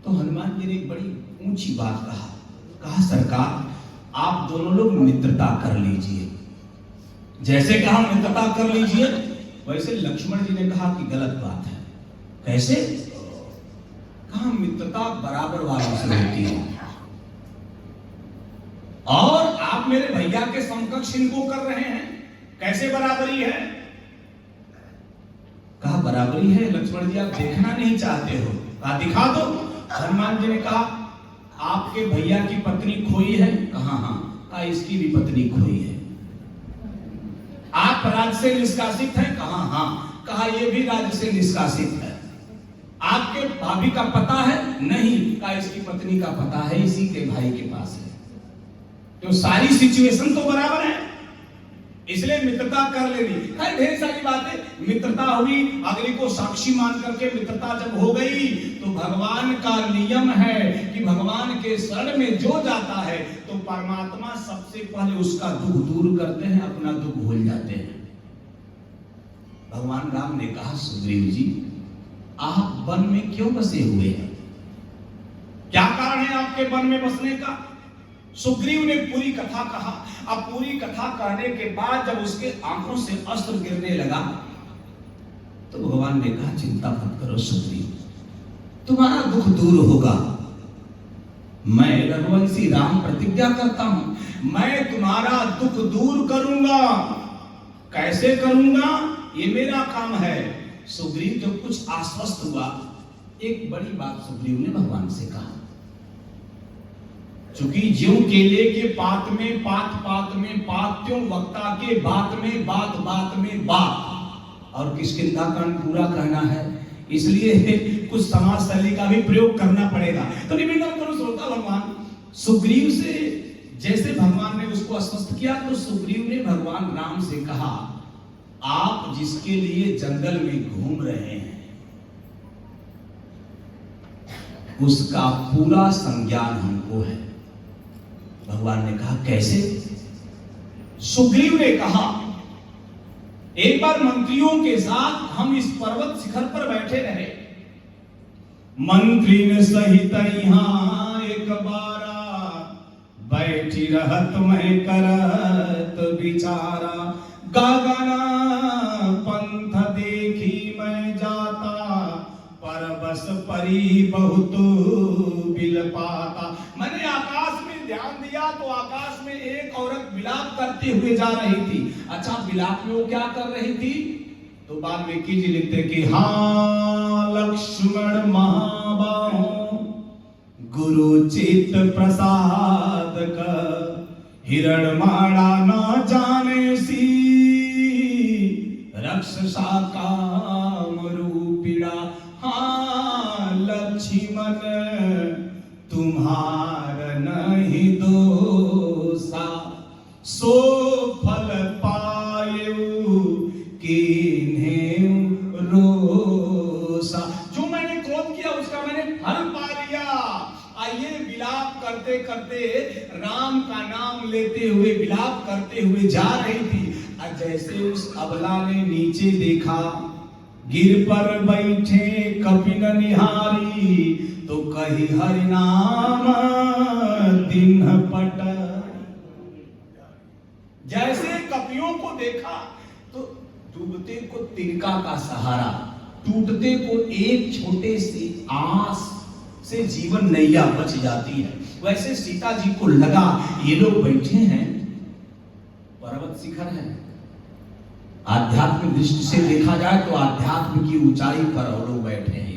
तो हनुमान जी ने एक बड़ी ऊंची बात कहा, सरकार आप दोनों लोग मित्रता कर लीजिए। जैसे कहा मित्रता कर लीजिए, वैसे लक्ष्मण जी ने कहा कि गलत बात है। कैसे? कहा, मित्रता बराबर वालों से होती है, और आप मेरे भैया के समकक्ष इनको कर रहे हैं, कैसे बराबरी है? कहा, बराबरी है लक्ष्मण जी, आप देखना नहीं चाहते हो, कहा दिखा दो। हनुमान जी ने कहा आपके भैया की पत्नी खोई है, कहा हाँ, कहा इसकी भी पत्नी खोई है। आप राज्य से निष्कासित हैं, कहा हाँ, कहा ये भी राज्य से निष्कासित है। आपके भाभी का पता है, नहीं, कहा इसकी पत्नी का पता है, इसी के भाई के पास है। तो सारी सिचुएशन तो बराबर है, इसलिए मित्रता कर लेनी। खैर ढेर सारी बातें, मित्रता हुई, अगली को साक्षी मान करके मित्रता जब हो गई तो भगवान का नियम है कि भगवान के शरण में जो जाता है तो परमात्मा सबसे पहले उसका दुख दूर करते हैं, अपना दुख भूल जाते हैं। भगवान राम ने कहा सुग्रीव जी आप वन में क्यों बसे हुए हैं, क्या कारण है आपके वन में बसने का? सुग्रीव ने पूरी कथा कहा। अब पूरी कथा कहने के बाद जब उसके आंखों से अश्रु गिरने लगा तो भगवान ने कहा चिंता मत करो सुग्रीव, तुम्हारा दुख दूर होगा। मैं रघुवंशी राम प्रतिज्ञा करता हूं, मैं तुम्हारा दुख दूर करूंगा। कैसे करूंगा ये मेरा काम है। सुग्रीव जब कुछ आश्वस्त हुआ, एक बड़ी बात सुग्रीव ने भगवान से कहा, चूंकि ज्यों केले के पात में पात पात में पात, त्यों वक्ता के बात में बात बात में बात। और किष्किंधा कांड पूरा कहना है, इसलिए कुछ समाज शैली का भी प्रयोग करना पड़ेगा। तो निवेदन करो श्रोता भगवान, सुग्रीव से जैसे भगवान ने उसको आश्वस्त किया तो सुग्रीव ने भगवान राम से कहा आप जिसके लिए जंगल में घूम रहे हैं उसका पूरा संज्ञान हमको है। भगवान ने कहा कैसे? सुग्रीव ने कहा एक बार मंत्रियों के साथ हम इस पर्वत शिखर पर बैठे रहे, मंत्री ने सहित यहाँ एक बारा, बैठी रहत मैं करत विचारा, गगना पंथ देखी मैं जाता, परबस परी बहुत बिलपाता। मैंने आकाश में ध्यान दिया तो आकाश में एक औरत विलाप करते हुए जा रही थी। अच्छा विलाप में वो क्या कर रही थी? तो वाल्मीकि जी लिखते कि हाँ लक्ष्मण महाबाहो गुरु चित प्रसाद का, हिरण माड़ा न जाने सी, रक्षसा काम रूपिणा, हाँ लक्ष्मण तुम्हार नहीं दोषा, सो फल पायु किन्हें रोषा। जो मैंने क्रोध किया उसका मैंने फल पा लिया। आइए विलाप करते करते राम का नाम लेते हुए विलाप करते हुए जा रही थी। जैसे उस अबला ने नीचे देखा, गिर पर बैठे कपिन निहारी, तो कही हरि नाम दिन पट। जैसे कपियों को देखा तो डूबते को तिनका का सहारा, टूटते को एक छोटे से आस से जीवन नैया बच जाती है। वैसे सीता जी को लगा ये लोग बैठे हैं पर्वत शिखर है, आध्यात्मिक दृष्टि से देखा जाए तो आध्यात्म की ऊंचाई पर और लोग बैठे हैं।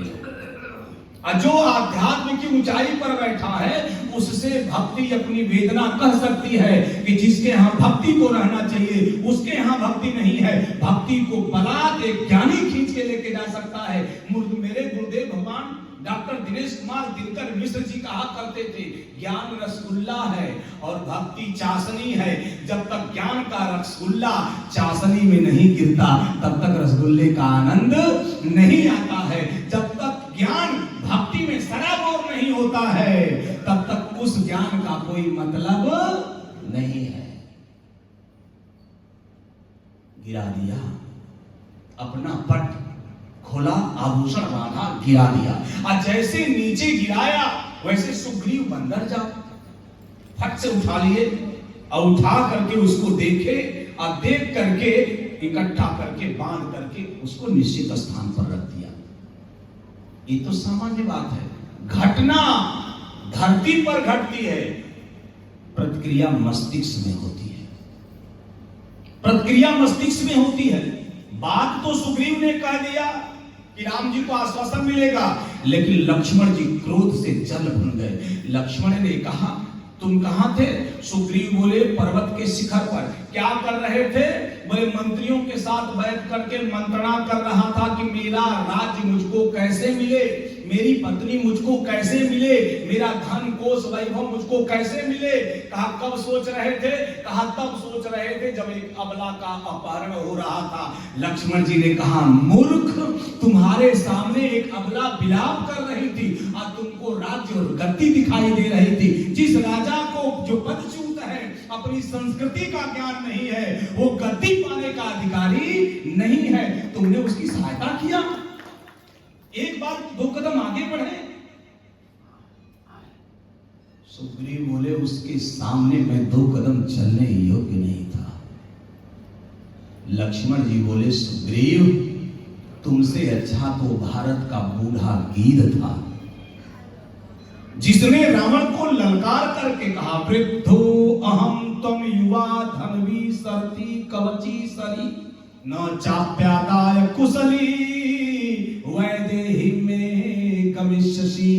जो आध्यात्म की ऊंचाई पर बैठा है उससे भक्ति अपनी वेदना कह सकती है कि जिसके यहाँ भक्ति को रहना चाहिए उसके यहाँ भक्ति नहीं है। भक्ति को बलात् एक ज्ञानी खींच के लेके जा सकता है। मेरे गुरुदेव भगवान डॉक्टर दिनेश कुमार दिनकर मिश्र जी कहा करते थे, ज्ञान रसगुल्ला है और भक्ति चाशनी है। जब तक ज्ञान का रसगुल्ला चाशनी में नहीं गिरता तब तक रसगुल्ले का आनंद नहीं आता है। जब तक ज्ञान भक्ति में सराबोर नहीं होता है तब तक उस ज्ञान का कोई मतलब नहीं है। गिरा दिया अपना पट, खोला आभूषण बांधा, गिरा दिया। और जैसे नीचे गिराया वैसे सुग्रीव बंदर जा फट से उठा लिए और उठा करके उसको देखे और देख करके इकट्ठा करके बांध करके उसको निश्चित स्थान पर रख दिया। ये तो सामान्य बात है। घटना धरती पर घटती है, प्रतिक्रिया मस्तिष्क में होती है। प्रतिक्रिया मस्तिष्क में होती है। बात तो सुग्रीव ने कह दिया कि राम जी को आश्वासन मिलेगा, लेकिन लक्ष्मण जी क्रोध से जल भुन गए। लक्ष्मण ने कहा, तुम कहां थे? सुग्रीव बोले, पर्वत के शिखर पर। क्या कर रहे थे? बोले, मंत्रियों के साथ बैठ करके मंत्रणा कर रहा था कि मेरा राज्य मुझको कैसे मिले, मेरी पत्नी मुझको कैसे मिले, मेरा धन कोष वैभव मुझको कैसे मिले। कहा, कब सोच रहे थे? कहा, तब सोच रहे थे जब एक अबला का अपहरण हो रहा था। लक्ष्मण जी ने कहा, मूर्ख, तुम्हारे सामने एक अबला विलाप कर रही थी और तुमको राज्य और गद्दी दिखाई दे रही थी। जिस राजा को जो पदच्युत है, अपनी संस्कृति का ज्ञान नहीं है, वो गद्दी पाने का अधिकारी नहीं है, तुमने उसकी सहायता किया। एक बार 2 कदम आगे बढ़े। सुग्रीव बोले, उसके सामने मैं 2 कदम चलने योग्य नहीं था। लक्ष्मण जी बोले, सुग्रीव, तुमसे अच्छा तो भारत का बूढ़ा गीध था, जिसने रावण को ललकार करके कहा, वृद्धो अहम त्वं युवा धनवी सरती कवची सरी न चाप्यादाय कुशली वैदेही में गमिष्यसि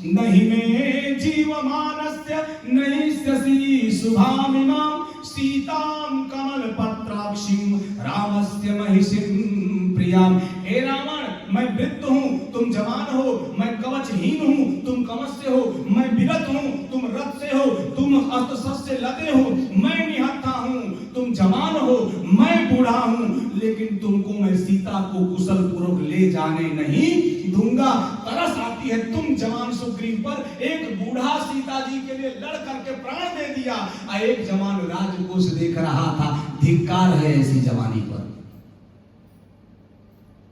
नहीं में जीवमानस्य नहिष्यसि शुभामिमां सीतां कमल पत्राक्षीं रामस्य महिषीं प्रियां। हे रावण, मैं वृद्ध हूं, तुम जवान हो, मैं कवचहीन हूं, तुम कवच से हो, मैं विरत हूं, तुम रथ से हो, तुम अस्त्र शस्त्र से लदे हो, मैं निहत्था हूं, तुम जवान हो, मैं बूढ़ा हूं, लेकिन तुमको मैं सीता को कुशल पूर्वक ले जाने नहीं दूंगा। तरस आती है तुम जवान सुग्रीव पर, एक बूढ़ा सीता जी के लिए लड़ करके प्राण दे दिया और एक जवान राजकोष देख रहा था। धिक्कार है ऐसी जवानी पर।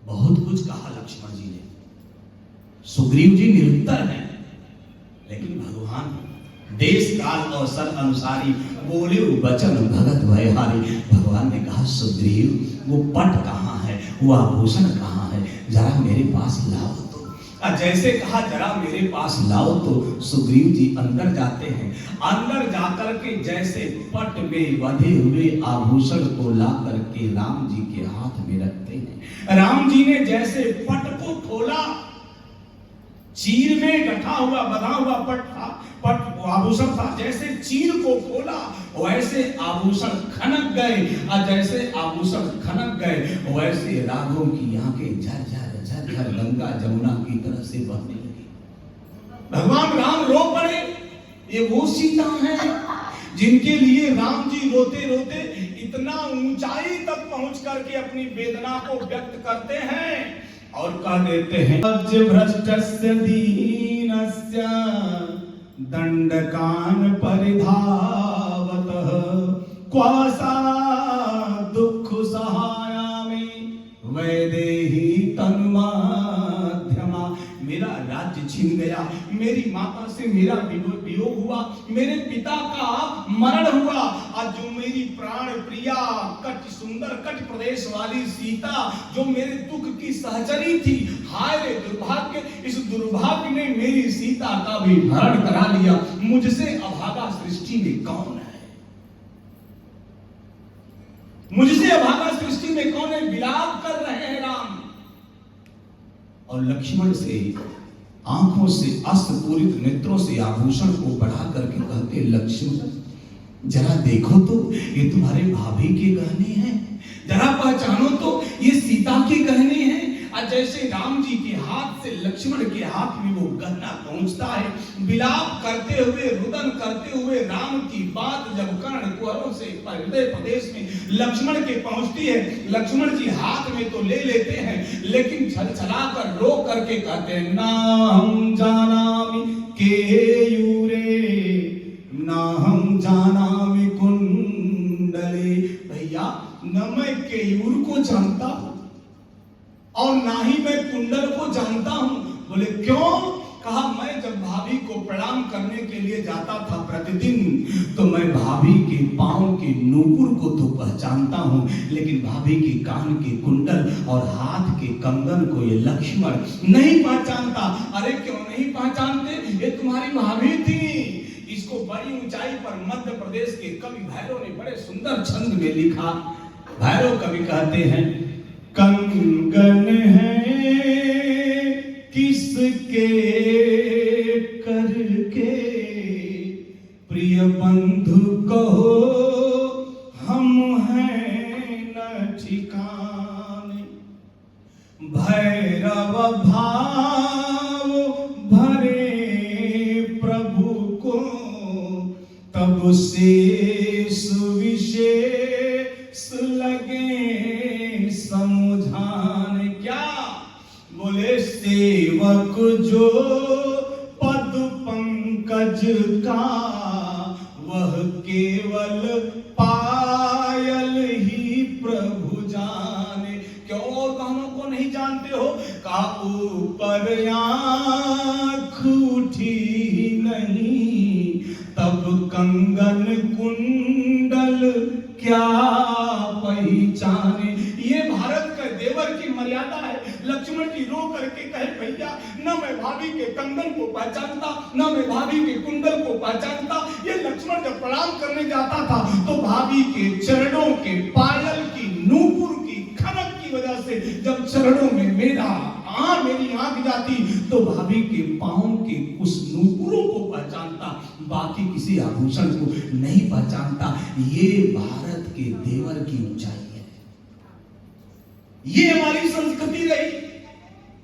बहुत कुछ कहा लक्ष्मण जी ने, सुग्रीव जी निरुत्तर हैं, लेकिन भगवान देश काल अवसर अनुसारी बोले वचन भगत भयहारी। भगवान ने कहा, सुग्रीव, वो पट कहाँ है, वो आभूषण कहाँ है, जरा मेरे पास लाओ तो। जैसे कहा जरा मेरे पास लाओ तो सुग्रीव जी अंदर जाते हैं। अंदर जाकर के जैसे पट में बंधे हुए आभूषण को ला करके राम जी के हाथ में रखते हैं। राम जी ने जैसे पट को खोला, चीर में गठा हुआ बंधा हुआ पट था, पट आभूषण था, जैसे चीर को खोला वैसे आभूषण खनक गए, और जैसे आभूषण खनक गए वैसे राघव की आंखें झरझर झरझर गंगा जमुना की तरह से बहने लगी। भगवान राम रो पड़े। ये वो सीता है जिनके लिए राम जी रोते रोते इतना ऊंचाई तक पहुंच करके अपनी वेदना को व्यक्त करते हैं और कह देते हैं, भ्रष्टस्य दीनस्य दंडकान परिधावतः क्वासा दुख सहायामि वैदेही तन्माध्यमा। मेरा राज्य छिन गया, मेरी माता से मेरा वियोग हुआ, मेरे पिता का मरण हुआ, और जो मेरी प्राण प्रिया कट सुंदर कट प्रदेश वाली सीता जो मेरे दुख की सहचरी थी, हाय रे दुर्भाग्य, इस दुर्भाग्य ने मेरी सीता का भी हरण करा लिया। मुझसे अभागा सृष्टि में कौन है, मुझसे अभागा सृष्टि में कौन है। विलाप कर रहे हैं राम, और लक्ष्मण से आंखों से अश्रुपूरित नेत्रों से आभूषण को बढ़ा करके कहते, लक्ष्मण जरा देखो तो, ये तुम्हारे भाभी के गहने हैं, जरा पहचानो तो, ये सीता के गहने हैं। और जैसे राम जी के हाथ से लक्ष्मण के हाथ में वो गहना पहुंचता है, विलाप करते हुए रुदन करते हुए राम की बात जब कर्ण कुहरों से हृदय प्रदेश में लक्ष्मण के पहुंचती है, लक्ष्मण जी हाथ में तो ले लेते हैं, लेकिन छलछला कर रो करके कहते हैं, ना हम जानामि केयूरे ना हम जानामि कुंडले। भैया, न मैं केयूर को जानता हूं और ना ही मैं कुंडल को जानता हूं। बोले क्यों? कहा, मैं जब भाभी को प्रणाम करने के लिए जाता था प्रतिदिन, तो मैं भाभी के पांव के नूपुर को तो पहचानता हूं, लेकिन भाभी के कान के कुंडल और हाथ के कंगन को ये लक्ष्मण नहीं पहचानता। अरे क्यों नहीं पहचानते? ये तुम्हारी भाभी थी। इसको बड़ी ऊंचाई पर मध्य प्रदेश के कवि भैरव ने बड़े सुंदर छंद में लिखा। भैरव कवि कहते हैं, कंगन है किसके करके, प्रिय बंधु कहो हम हैं न ठिकाने। भैरव भाव भरे प्रभु को, तब शेष विशेष लगे समझाने। क्या बोले? सेवक जो पद पंकज का, वह केवल पायल ही प्रभु जाने। क्यों और कानों को नहीं जानते हो? का ऊपर आँख उठी नहीं, तब कंगन कुंडल क्या पहचाने। ये भारत का देवर की मर्यादा है। लक्ष्मण जी रो करके कहे, भैया न मैं भाभी के कंगन को पहचानता, न मैं भाभी के कुंडल को पहचानता। ये लक्ष्मण जब प्रणाम करने जाता था तो भाभी के चरणों के पायल की, नूपुर की खनक की वजह से जब चरणों में मेरी आंख जाती तो भाभी के पांव के उस नूपुरों को पहचानता, बाकी किसी आभूषण को नहीं पहचानता। ये भारत के देवर की ऊंचाई है। ये हमारी संस्कृति रही।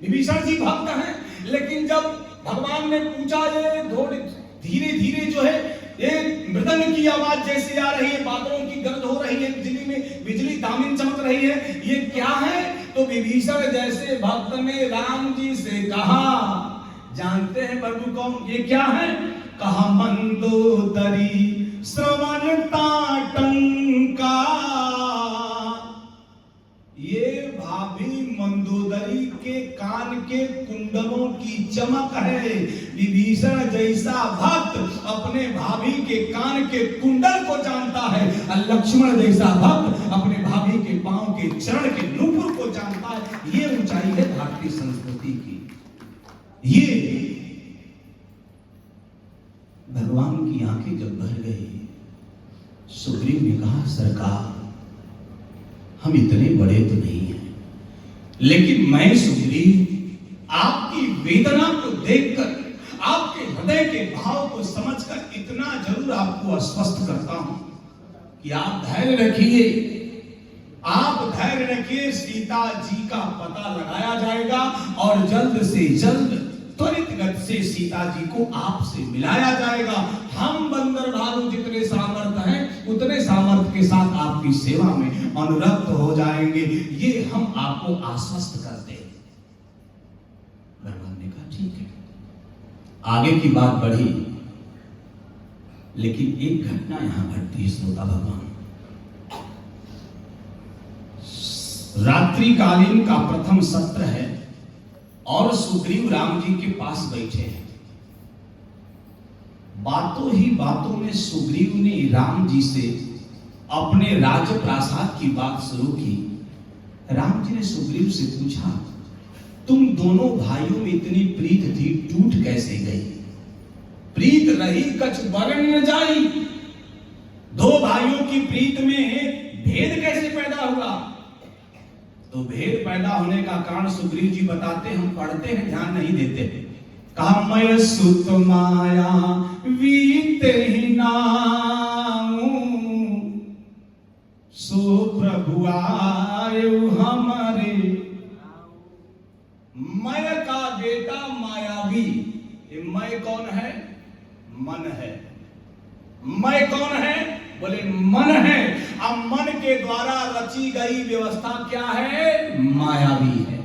विभीषण जी भक्त हैं, लेकिन जब भगवान ने पूछा, ये थोड़ी धीरे धीरे जो है ये मृदंग की आवाज जैसे आ रही है, बादलों की गर्द हो रही है, बिजली में बिजली दामिन चमक रही है, ये क्या है? तो विभीषण जैसे भक्त ने राम जी से कहा, जानते हैं प्रभु कौन? ये क्या है? कहा मंदोदरी श्रवण ताटंका। ये भाभी मंदोदरी के कान के कुंडलों की चमक है। विभीषण जैसा भक्त अपने भाभी के कान के कुंडल को जानता है, और लक्ष्मण जैसा भक्त अपने भाभी के पांव के चरण के नूपुर को जानता है। ये ऊंचाई है भारतीय संस्कृति की। ये भगवान की आंखें जब भर गई, सुग्रीव ने कहा, सरकार हम इतने बड़े तो नहीं हैं, लेकिन मैं सुग्रीव आपकी वेदना को देखकर, आपके हृदय के भाव को समझकर इतना जरूर आपको आश्वस्त करता हूं कि आप धैर्य रखिए, आप धैर्य रखिए। सीता जी का पता लगाया जाएगा और जल्द से जल्द त्वरित गति से सीता जी को आपसे मिलाया जाएगा। हम बंदर भालू जितने सामर्थ्य हैं उतने सामर्थ्य के साथ आपकी सेवा में अनुरक्त हो जाएंगे। ये हम आपको आश्वस्त करते हैं। भगवान ने कहा ठीक है। आगे की बात बढ़ी, लेकिन एक घटना यहां घटती है श्रोता भगवान। रात्रिकालीन का प्रथम सत्र है और सुग्रीव राम जी के पास बैठे हैं। बातों ही बातों में सुग्रीव ने राम जी से अपने राजप्रासाद की बात शुरू की। राम जी ने सुग्रीव से पूछा, तुम दोनों भाइयों में इतनी प्रीत थी, टूट कैसे गई? प्रीत रही कछ बरन न जाई। दो भाइयों की प्रीत में भेद कैसे पैदा हुआ? तो भेद पैदा होने का कारण सुग्रीव जी बताते, हम पढ़ते हैं ध्यान नहीं देते। कहा मैं सुत माया वीते ही नामू, सो प्रभु आयु हमारे। मय का बेटा मायावी। ये मय कौन है? मन है। मय कौन है? बोले मन है। अब मन के द्वारा रची गई व्यवस्था क्या है? मायावी है।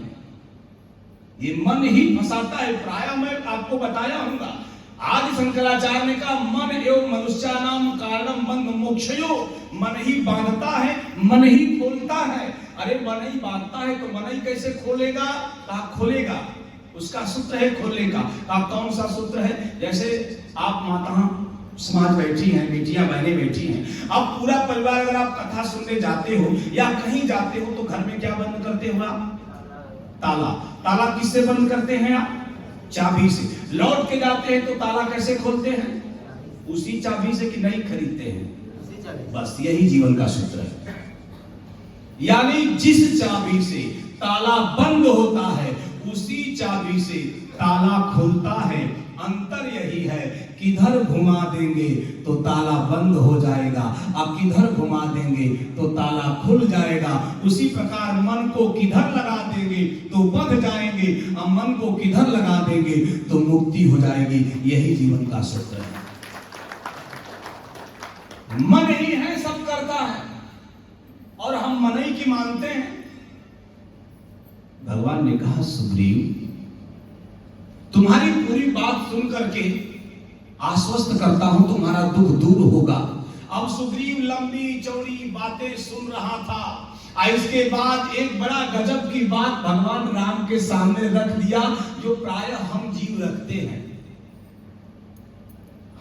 ये मन ही फंसाता है। प्राय मैं आपको बताया हूंगा, आदि शंकराचार्य ने कहा मन एवं मनुष्यानाम कारणम बंध मोक्षयो। मन ही बांधता है, मन ही खोलता है। अरे मन ही बांधता है तो मन ही कैसे खोलेगा? कहा खोलेगा, उसका सूत्र है खोलने का। कहा कौन सा सूत्र है? जैसे आप माता समाज बैठी हैं, बेटियां बहनें बैठी हैं, अब पूरा परिवार अगर आप कथा सुनने जाते हो या कहीं जाते हो तो घर में क्या बंद करते हो आप? ताला। ताला किससे बंद करते हैं आप? चाबी से। लौट के जाते हैं तो ताला कैसे खोलते हैं? उसी चाबी से कि नहीं खरीदते हैं? बस यही जीवन का सूत्र है। यानी जिस चाबी से ताला बंद होता है उसी चाबी से ताला खुलता है। अंतर यही है, किधर घुमा देंगे तो ताला बंद हो जाएगा, अब किधर घुमा देंगे तो ताला खुल जाएगा। उसी प्रकार मन को किधर लगा देंगे तो बंध जाएंगे, अब मन को किधर लगा देंगे तो मुक्ति हो जाएगी। यही जीवन का सूत्र है। मन ही है, सब करता है और हम मन ही की मानते हैं। भगवान ने कहा, सुग्रीव तुम्हारी पूरी बात सुन करके आश्वस्त करता हूं, तुम्हारा दुख दूर होगा। अब सुग्रीव लंबी चौड़ी बातें सुन रहा था और इसके बाद एक बड़ा गजब की बात भगवान राम के सामने रख दिया, जो प्रायः हम जीव रखते हैं।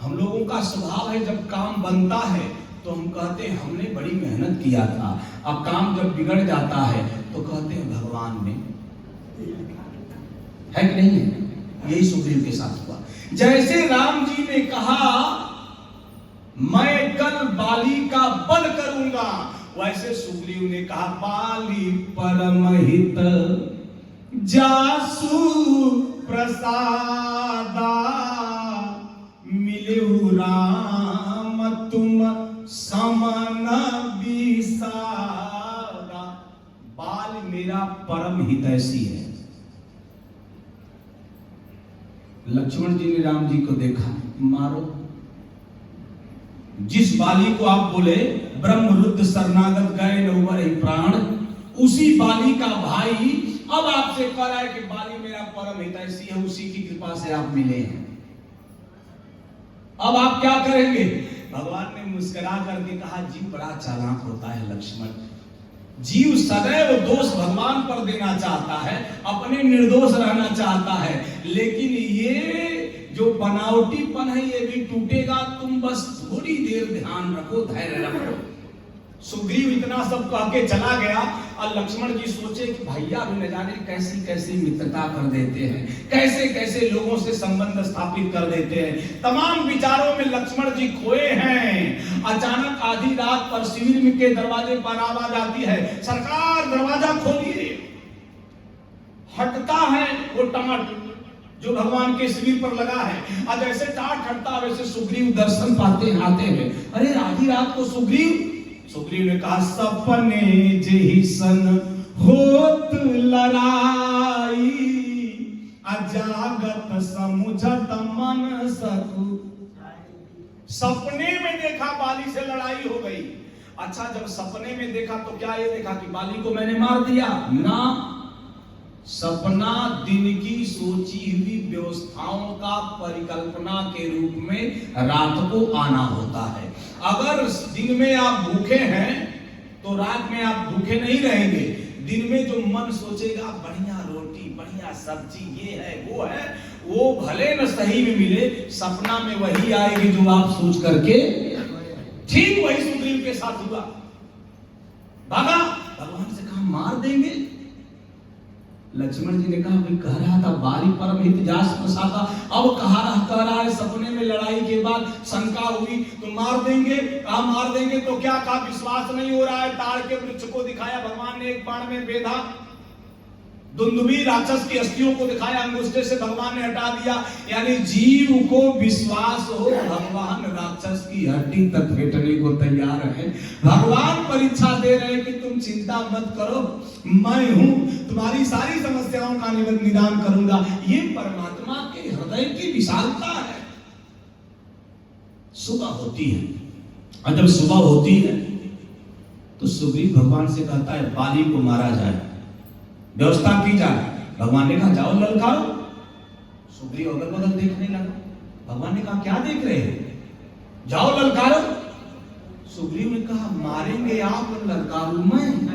हम लोगों का स्वभाव है, जब काम बनता है तो हम कहते हैं हमने बड़ी मेहनत किया था। अब काम जब बिगड़ जाता है तो कहते हैं भगवान ने, है कि नहीं है? यही सुग्रीव के साथ हुआ। जैसे राम जी ने कहा मैं कल बाली का वध करूंगा, वैसे सुग्रीव ने कहा बाली परमहित जासु प्रसादा, मिलु राम तुम समन विसारा। बाल मेरा परम हितैषी है। लक्ष्मण जी ने राम जी को देखा, मारो। जिस बाली को आप बोले ब्रह्मरुद्र शरणागत गए नौवर प्राण, उसी बाली का भाई अब आपसे कह रहा है कि बाली मेरा परम हितैषी है, उसी की कृपा से आप मिले हैं। अब आप क्या करेंगे? भगवान ने मुस्कुरा करके कहा, जीव बड़ा चालाक होता है लक्ष्मण। जीव सदैव दोष भगवान पर देना चाहता है, अपने निर्दोष रहना चाहता है, लेकिन ये जो बनावटीपन है ये भी टूटेगा। तुम बस थोड़ी देर ध्यान रखो, धैर्य रखो। सुग्रीव इतना सब कह के चला गया और लक्ष्मण जी सोचे कि भैया भी न जाने कैसी कैसी मित्रता कर देते हैं, कैसे कैसे लोगों से संबंध स्थापित कर देते हैं। तमाम विचारों में लक्ष्मण जी खोए हैं। अचानक आधी रात पर शिविर के दरवाजे पर आवाज आती है, सरकार दरवाजा खोलिए। हटता है वो टाट जो भगवान के शिविर पर लगा है, और जैसे टाट हटता वैसे सुग्रीव दर्शन पाते आते हैं। अरे आधी रात को सुग्रीव ने कहा, सपने जेहि सन होत लड़ाई, अजागत समुझत मन सकु। सपने में देखा बाली से लड़ाई हो गई। अच्छा, जब सपने में देखा तो क्या ये देखा कि बाली को मैंने मार दिया? ना, सपना दिन की सोची हुई व्यवस्थाओं का परिकल्पना के रूप में रात को आना होता है। अगर दिन में आप भूखे हैं तो रात में आप भूखे नहीं रहेंगे। दिन में जो मन सोचेगा बढ़िया रोटी, बढ़िया सब्जी, ये है वो है, वो भले न सही में मिले, सपना में वही आएगी जो आप सोच करके। ठीक वही सुग्रीव के साथ हुआ। भागा, भगवान से कहा मार देंगे। लक्ष्मण जी ने कहा, भाई कह रहा था बाली परम हित जास प्रसादा, अब कह रहा है सपने में लड़ाई के बाद शंका हुई तो मार देंगे। कहा मार देंगे तो क्या? कहा विश्वास नहीं हो रहा है। ताड़ के वृक्ष को दिखाया भगवान ने, एक बाण में बेधा। दुंदुभी राक्षस की अस्थियों को दिखाया, अंगुष्ठे से भगवान ने हटा दिया। यानी जीव को विश्वास हो, भगवान राक्षस की हड्डी तक फेंटने को तैयार है। भगवान परीक्षा दे रहे हैं कि तुम चिंता मत करो, मैं हूं, तुम्हारी सारी समस्याओं का निदान करूंगा। ये परमात्मा के हृदय की विशालता है। सुबह होती है, और जब सुबह होती है तो सुग्रीव भगवान से कहता है बाली को मारा जाए, व्यवस्था की जाए। भगवान ने कहा जाओ ललकारो। सुग्रीव अगल बगल देखने लगा। भगवान ने कहा क्या देख रहे हैं? जाओ ललकारो। सुग्रीव ने कहा मारेंगे आप, ललकारू मैं?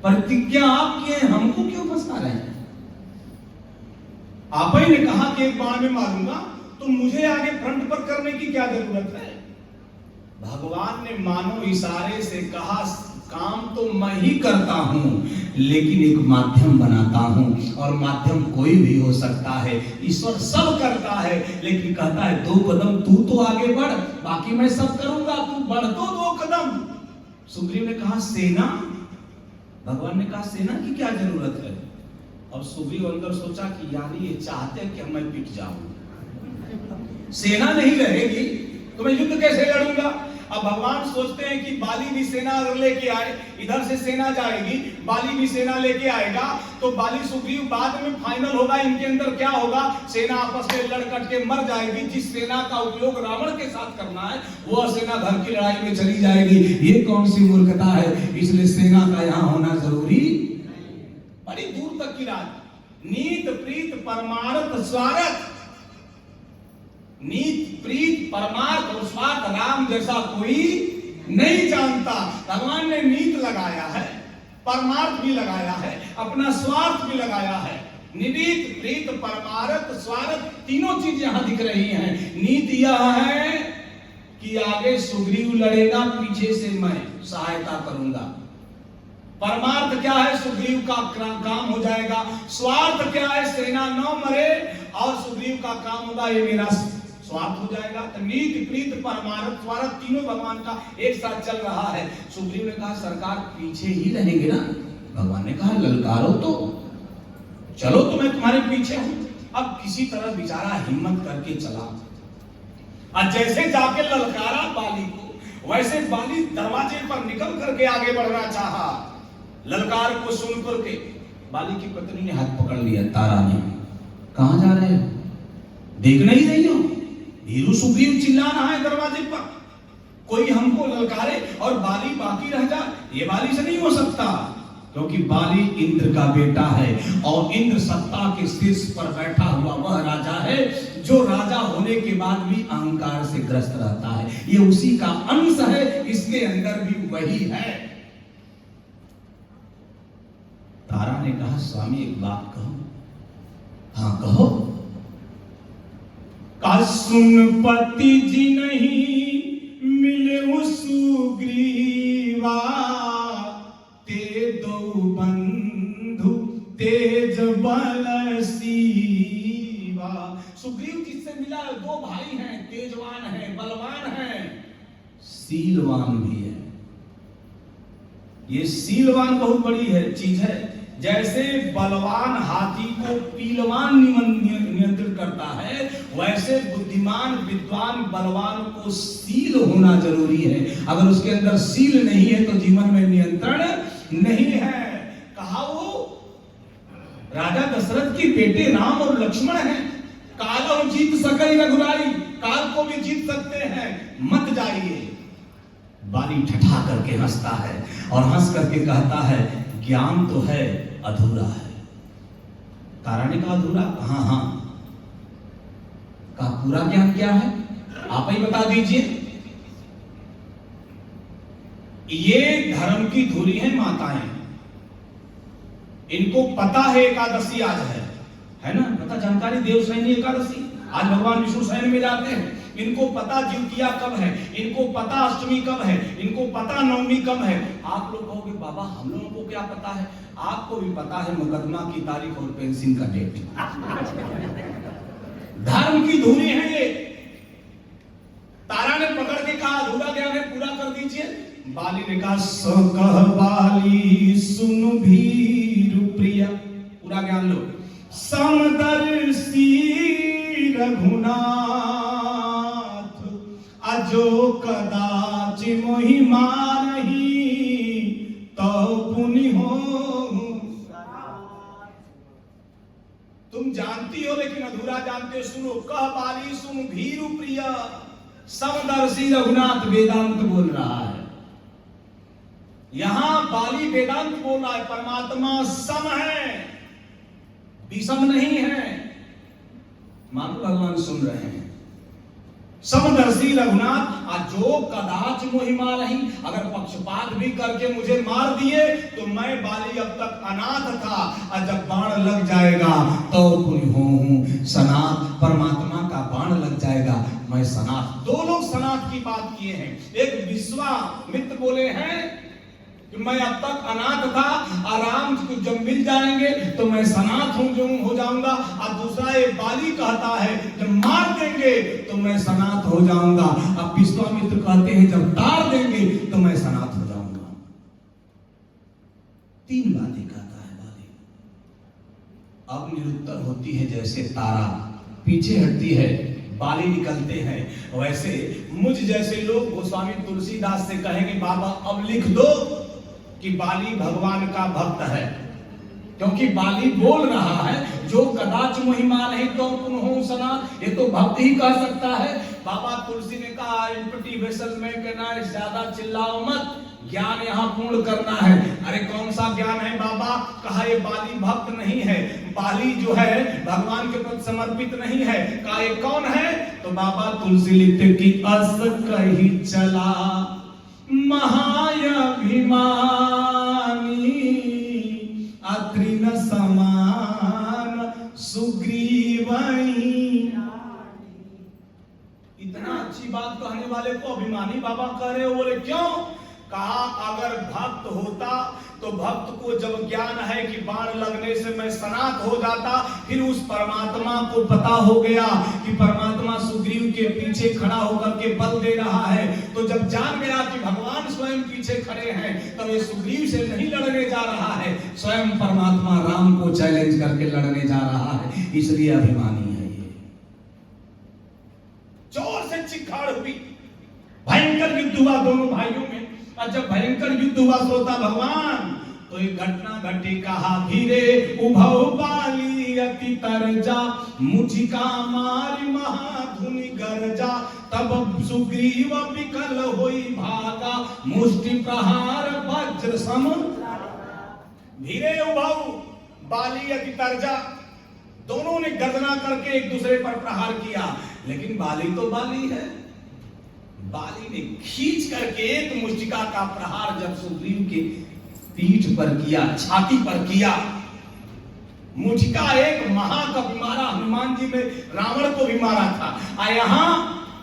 प्रतिज्ञा आप किए, हमको क्यों फंसा रहे हैं? आप ही ने कहा कि एक बाण में मारूंगा, तो मुझे आगे फ्रंट पर करने की क्या जरूरत है? भगवान ने मानो इशारे से कहा काम तो मैं ही करता हूं, लेकिन एक माध्यम बनाता हूं, और माध्यम कोई भी हो सकता है। ईश्वर सब करता है, लेकिन कहता है 2 कदम तू तो आगे बढ़, बाकी मैं सब करूंगा, तू बढ़ तो 2 कदम। सुग्रीव ने कहा सेना, भगवान ने कहा सेना की क्या जरूरत है। अब सुग्रीव अंदर सोचा कि यार ये चाहते हैं कि मैं पिट जाऊं, सेना नहीं रहेगी तो मैं युद्ध कैसे लड़ूंगा। अब भगवान सोचते हैं कि बाली भी सेना अगर लेके आए, इधर से सेना जाएगी, बाली भी सेना लेके आएगा, तो बाली सुग्रीव बाद में फाइनल होगा, इनके अंदर क्या होगा, सेना आपस में लड़ कट के मर जाएगी। जिस सेना का उपयोग रावण के साथ करना है वह सेना घर की लड़ाई में चली जाएगी। ये कौन सी मूर्खता है, इसलिए सेना का यहाँ होना जरूरी। बड़ी दूर तक की रात, नीत प्रीत परमार्थ स्वार्थ, नीत प्रीत परमार्थ और स्वार्थ राम जैसा कोई नहीं जानता। भगवान ने नीत लगाया है, परमार्थ भी लगाया है, अपना स्वार्थ भी लगाया है। नीत प्रीत परमार्थ स्वार्थ तीनों चीज यहां दिख रही हैं। नीत यह है कि आगे सुग्रीव लड़ेगा, पीछे से मैं सहायता करूंगा। परमार्थ क्या है, सुग्रीव का काम हो जाएगा। स्वार्थ क्या है, सेना न मरे और सुग्रीव का काम होगा, ये मेरा स्वार्थ हो जाएगा। तो नीति प्रीत परमार्थ स्वार्थ तीनों भगवान का एक साथ चल रहा है। सुग्रीव ने कहा सरकार पीछे ही रहेंगे ना। भगवान ने कहा ललकारो तो, चलो तो मैं तुम्हारे पीछे हूं। अब किसी तरह बेचारा हिम्मत करके चला, और जैसे जाके ललकारा बाली को, वैसे बाली दरवाजे पर निकल करके आगे बढ़ना चाहा। ललकार को सुन करके बाली की पत्नी ने हाथ पकड़ लिया, तारा ने, कहां जा रहे हो, देख नहीं रही हो, वीरू सुग्रीव चिल्लाना है दरवाजे पर, कोई हमको ललकारे और बाली बाकी रह जा, ये बाली से नहीं हो सकता। क्योंकि बाली इंद्र का बेटा है और इंद्र सत्ता के शीर्ष पर बैठा हुआ वह राजा है जो राजा होने के बाद भी अहंकार से ग्रस्त रहता है। ये उसी का अंश है, इसके अंदर भी वही है। तारा ने कहा स्वामी एक बात कहो। हाँ कहो। का सुन पति जी नहीं मिले सुग्रीवा, ते दो बंधु तेज बल सीवा। सुग्रीव जिससे मिला दो भाई हैं, तेजवान हैं, बलवान हैं, सीलवान भी है। ये सीलवान बहुत बड़ी है चीज है। जैसे बलवान हाथी को पीलवान नियंत्रित करता है, वैसे बुद्धिमान विद्वान बलवान को सील होना जरूरी है। अगर उसके अंदर सील नहीं है तो जीवन में नियंत्रण नहीं है। कहा वो राजा दशरथ के बेटे राम और लक्ष्मण हैं, काल जीत सके रघुराई, काल को भी जीत सकते हैं, मत जाइए। बाली ठठा करके हंसता है और हंस करके कहता है ज्ञान तो है अधूरा है। तारा ने कहा अधूरा, हाँ हाँ, कहा पूरा ज्ञान क्या है आप ही बता दीजिए। ये धर्म की धुरी है माताएं, इनको पता है एकादशी आज है ना, पता जानकारी देवशयनी एकादशी आज भगवान विष्णु शयन में जाते हैं। इनको पता जितिया कब है, इनको पता अष्टमी कब है, इनको पता नवमी कब है। आप लोग कहोगे बाबा हम लोगों को क्या पता है, आपको भी पता है मुकदमा की तारीख और पेंशन का डेट। धर्म की धुरी है ये। तारा ने पकड़ के कहा अधूरा ज्ञान है, पूरा कर दीजिए। बाली ने कहा सकह बाली सुन भीरु प्रिया, पूरा ज्ञान लो। समदर्शी रघुनाथ अजो कदाच मोहि मारही तो पुनि हो। तुम जानती हो लेकिन अधूरा जानते हो, सुनो। कह बाली सुन भीरु प्रिय, समदर्शी रघुनाथ वेदांत बोल रहा है। यहां बाली वेदांत बोल रहा है, परमात्मा सम है, विषम नहीं है। मानो भगवान सुन रहे हैं। समदर्शी रघुनाथ अजो कदाच मोहि मारही, अगर पक्षपात भी करके मुझे मार दिए तो मैं बाली अब तक अनाथ था, और जब बाण लग जाएगा तो पुनि होऊं सनाथ। परमात्मा का बाण लग जाएगा मैं सनाथ। दो लोग सनाथ की बात किए हैं। एक विश्वामित्र बोले हैं कि मैं अब तक अनाथ था, आराम को जब मिल जाएंगे तो मैं सनाथ हो जाऊंगा। और दूसरा ये बाली कहता है जब मार देंगे तो मैं सनाथ हो जाऊंगा। अब विश्वामित्र कहते हैं जब तार देंगे तो मैं सनाथ हो जाऊंगा। तीन बातें कहता है बाली। अब निरुत्तर होती है जैसे तारा, पीछे हटती है, बाली निकलते हैं। वैसे मुझ जैसे लोग गोस्वामी तुलसीदास से कहेंगे बाबा अब लिख दो कि बाली भगवान का भक्त है, क्योंकि बाली बोल रहा है जो कदाच महिमा नहीं तो पुनः सना, ये तो भक्त ही कह सकता है। बाबा तुलसी ने कहा इनपटी वेसल में कहना है ज्यादा चिल्लाओ मत, ज्ञान यहाँ पूर्ण करना है। अरे कौन सा ज्ञान है बाबा? कहा ये बाली भक्त नहीं है, बाली जो है भगवान के प्रति समर्पित नहीं है। कहा ये कौन है? तो बाबा तुलसी लिखते कि अस कही चला महायाभिमानी अत्रिन समान सुग्रीवई। इतना अच्छी बात कहने वाले को अभिमानी बाबा कह रहे हो? बोले क्यों? कहा अगर भक्त होता तो भक्त को जब ज्ञान है कि बाण लगने से मैं सनात हो जाता, फिर उस परमात्मा को पता हो गया कि परमात्मा सुग्रीव के पीछे खड़ा होकर के बल दे रहा है, तो जब जान गया कि भगवान स्वयं पीछे खड़े हैं तब ये सुग्रीव से नहीं लड़ने जा रहा है, स्वयं परमात्मा राम को चैलेंज करके लड़ने जा रहा है, इसलिए अभिमानी है ये। जोर से चिखाड़ हुई, भयंकर युद्ध हुआ दोनों भाइयों में। और जब भयंकर युद्ध हुआ श्रोता भगवान, तो एक घटना घटी। कहा धीरे उभौ बाली अति तरजा, मुझिका मारी महाधुनि गरजा, तब सुग्रीव विकल होई भागा, मुष्टि प्रहार वज्र सम। धीरे उभौ बाली अति तरजा, दोनों ने गर्जना करके एक दूसरे पर प्रहार किया, लेकिन बाली तो बाली है। बाली ने खींच करके एक मुष्टिका का प्रहार जब सुग्रीव के पीठ पर किया, छाती पर किया, मुष्टिका एक महाकवि मारा, हनुमान जी में रावण को भी मारा था। आ यहाँ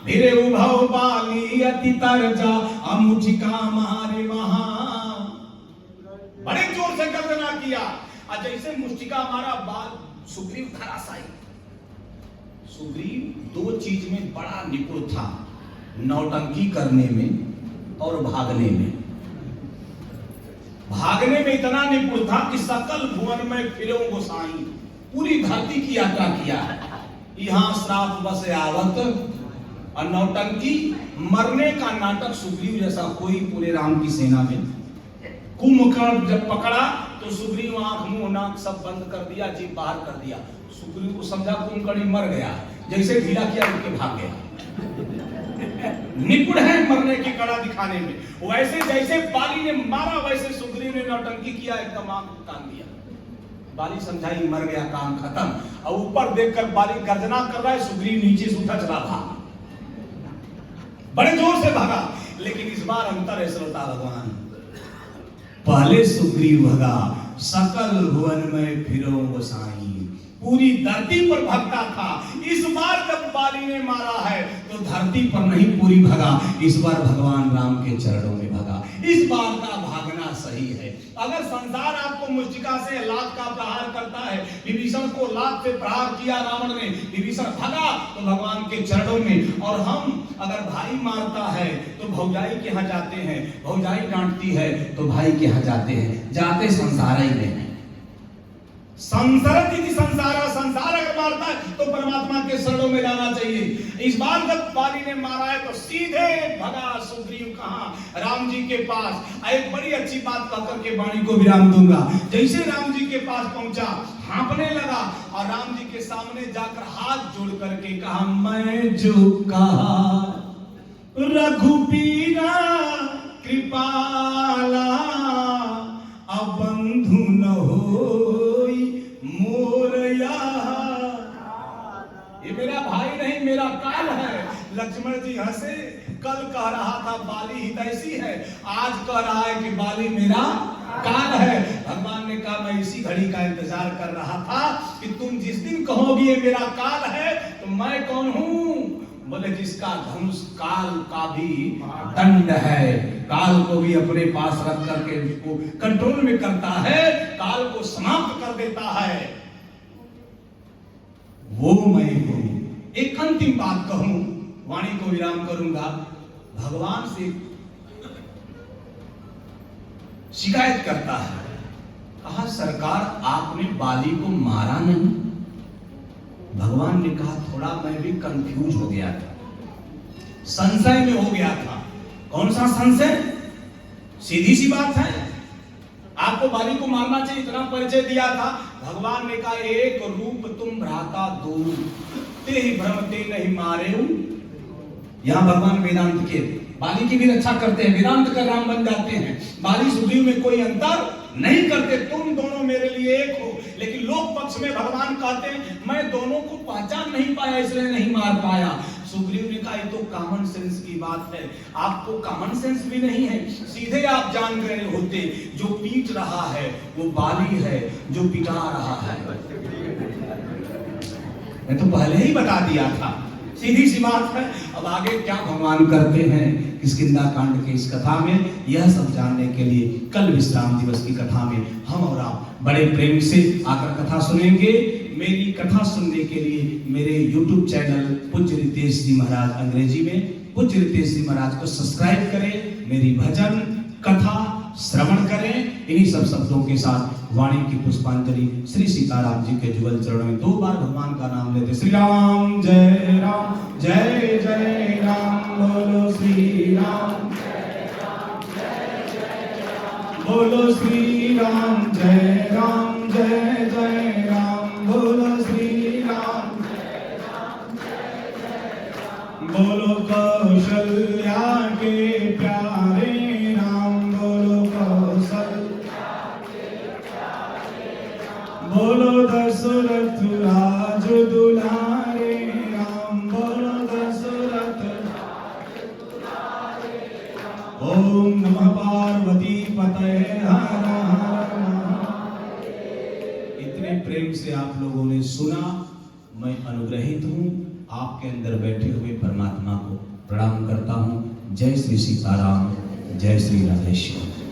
धीरे उभौ बाली अति तरजा, मुष्टिका मारे महा, बड़े जोर से गर्जना किया। और जैसे मुष्टिका मारा बाल सुग्रीव धराशायी। सुग्रीव दो चीज में बड़ा निपुण था, नौटंकी करने में और भागने में। भागने में इतना निपुण था कि सकल भुवन में फिरो गोसाई, पूरी धरती की यात्रा किया है। यहाँ श्राप बस आवत। और नौटंकी मरने का नाटक सुग्रीव जैसा कोई पूरे राम की सेना में। कुंभकर्ण जब पकड़ा तो सुग्रीव आंख मुंह नाक सब बंद कर दिया, जीभ बाहर कर दिया। सुग्रीव को समझा कुंभकर्ण मर गया, जैसे ढीला किया उनके भाग गया। निपुण है मरने की कड़ा दिखाने में। वैसे जैसे बाली ने मारा वैसे सुग्रीव ने नौटंकी किया, एकदम आंख कान दिया। बाली समझाई मर गया, काम खत्म। और ऊपर देखकर बाली गर्जना कर रहा है, सुग्रीव नीचे से उठा चला भागा, बड़े जोर से भागा। लेकिन इस बार अंतर है श्रोता भगवान, पहले सुग्रीव भगा, सकल भुवन में फिरो गोसाई, पूरी धरती पर भगता था। इस बार जब बाली ने मारा है तो धरती पर नहीं पूरी भगा, इस बार भगवान राम के चरणों में भगा। इस बार का भागना सही है। अगर संसार आपको मुष्टिका से लात का प्रहार करता है, विभीषण को लात से प्रहार किया रावण ने, विभीषण भगा तो भगवान के चरणों में। और हम अगर भाई मारता है तो भौजाई के यहाँ जाते हैं, भौजाई डांटती है तो भाई के यहाँ जाते हैं, जाते संसार ही में। संसार संसार अगर मारता है तो परमात्मा के शरणों में जाना चाहिए। इस बार जब बाली ने मारा है तो सीधे भगा सुग्रीव कहां? राम जी के पास। एक बड़ी अच्छी बात कहकर के वाणी को विराम दूंगा। जैसे राम जी के पास पहुंचा, हाँपने लगा और राम जी के सामने जाकर हाथ जोड़ करके कहा, मैं जो कहा रघुबीरा कृपाला, अब बंधु न होई मोरया। ये मेरा भाई नहीं, मेरा काल है। लक्ष्मण जी हंसे। कल कह रहा था बाली हितैषी है, आज कह रहा है कि बाली मेरा काल है। भगवान ने कहा मैं इसी घड़ी का इंतजार कर रहा था कि तुम जिस दिन कहोगी ये मेरा काल है, तो मैं कौन हूं? बोले जिसका धनुष काल का भी दंड है, काल को भी अपने पास रख करके उसको कंट्रोल में करता है, काल को समाप्त कर देता है, वो मैं हूं। एक अंतिम बात कहूं, वाणी को विराम करूंगा। भगवान से शिकायत करता है कहा सरकार आपने बाली को मारा नहीं। भगवान ने कहा थोड़ा मैं भी कंफ्यूज हो गया था, संशय में हो गया था। कौन सा संशय? सीधी सी बात है, आपको बाली को मारना चाहिए, इतना परिचय दिया था। भगवान ने कहा एक रूप तुम भ्राता दो, ते ही भ्रमते नहीं मारे। यहां भगवान वेदांत के बाली की भी रक्षा करते हैं, वेदांत का राम बन जाते हैं। बाली सुग्रीव में कोई अंतर नहीं करते, तुम दोनों मेरे लिए एक हो। लेकिन लोक पक्ष में भगवान कहते हैं मैं दोनों को पहचान नहीं पाया इसलिए नहीं मार पाया। सुग्रीव ने कहा ये तो कॉमन सेंस की बात है, आपको कॉमन सेंस भी नहीं है। सीधे आप जान गए होते जो पीट रहा है वो बाली है, जो पिटा रहा है। मैं तो पहले ही बता दिया था, सीधी सी बात है। अब आगे क्या भगवान करते हैं किष्किंधा कांड के इस कथा में, यह सब जानने के लिए कल विश्राम दिवस की कथा में हम और आप बड़े प्रेम से आकर कथा सुनेंगे। मेरी कथा सुनने के लिए मेरे YouTube चैनल पूज्य रितेश जी महाराज अंग्रेजी में, पूज्य रितेश जी महाराज को सब्सक्राइब करें, मेरी भजन कथा श्रवण करें। इन्हीं सब शब्दों के साथ वाणी की पुष्पांजलि श्री सीताराम जी के जुगल चरणों में 2 बार भगवान का नाम लेते। श्री राम जय राम, जय जय राम, बोलो श्री राम, बोलो श्री राम, जय राम, जय जय राम, बोलो श्री राम, बोलो कौशल्या के प्यारे राम, बोलो कौशल्या के प्यारे राम, बोलो दशरथ राज दुलारे राम, बोलो दशरथ राज दुलारे राम। ओम नमः पार्वती पतये हर हर महादेव। इतने प्रेम से आप लोगों ने सुना, मैं अनुग्रहित हूँ। आपके अंदर बैठे हुए परमात्मा को प्रणाम करता हूँ। जय श्री सीताराम, जय श्री राधेश्याम।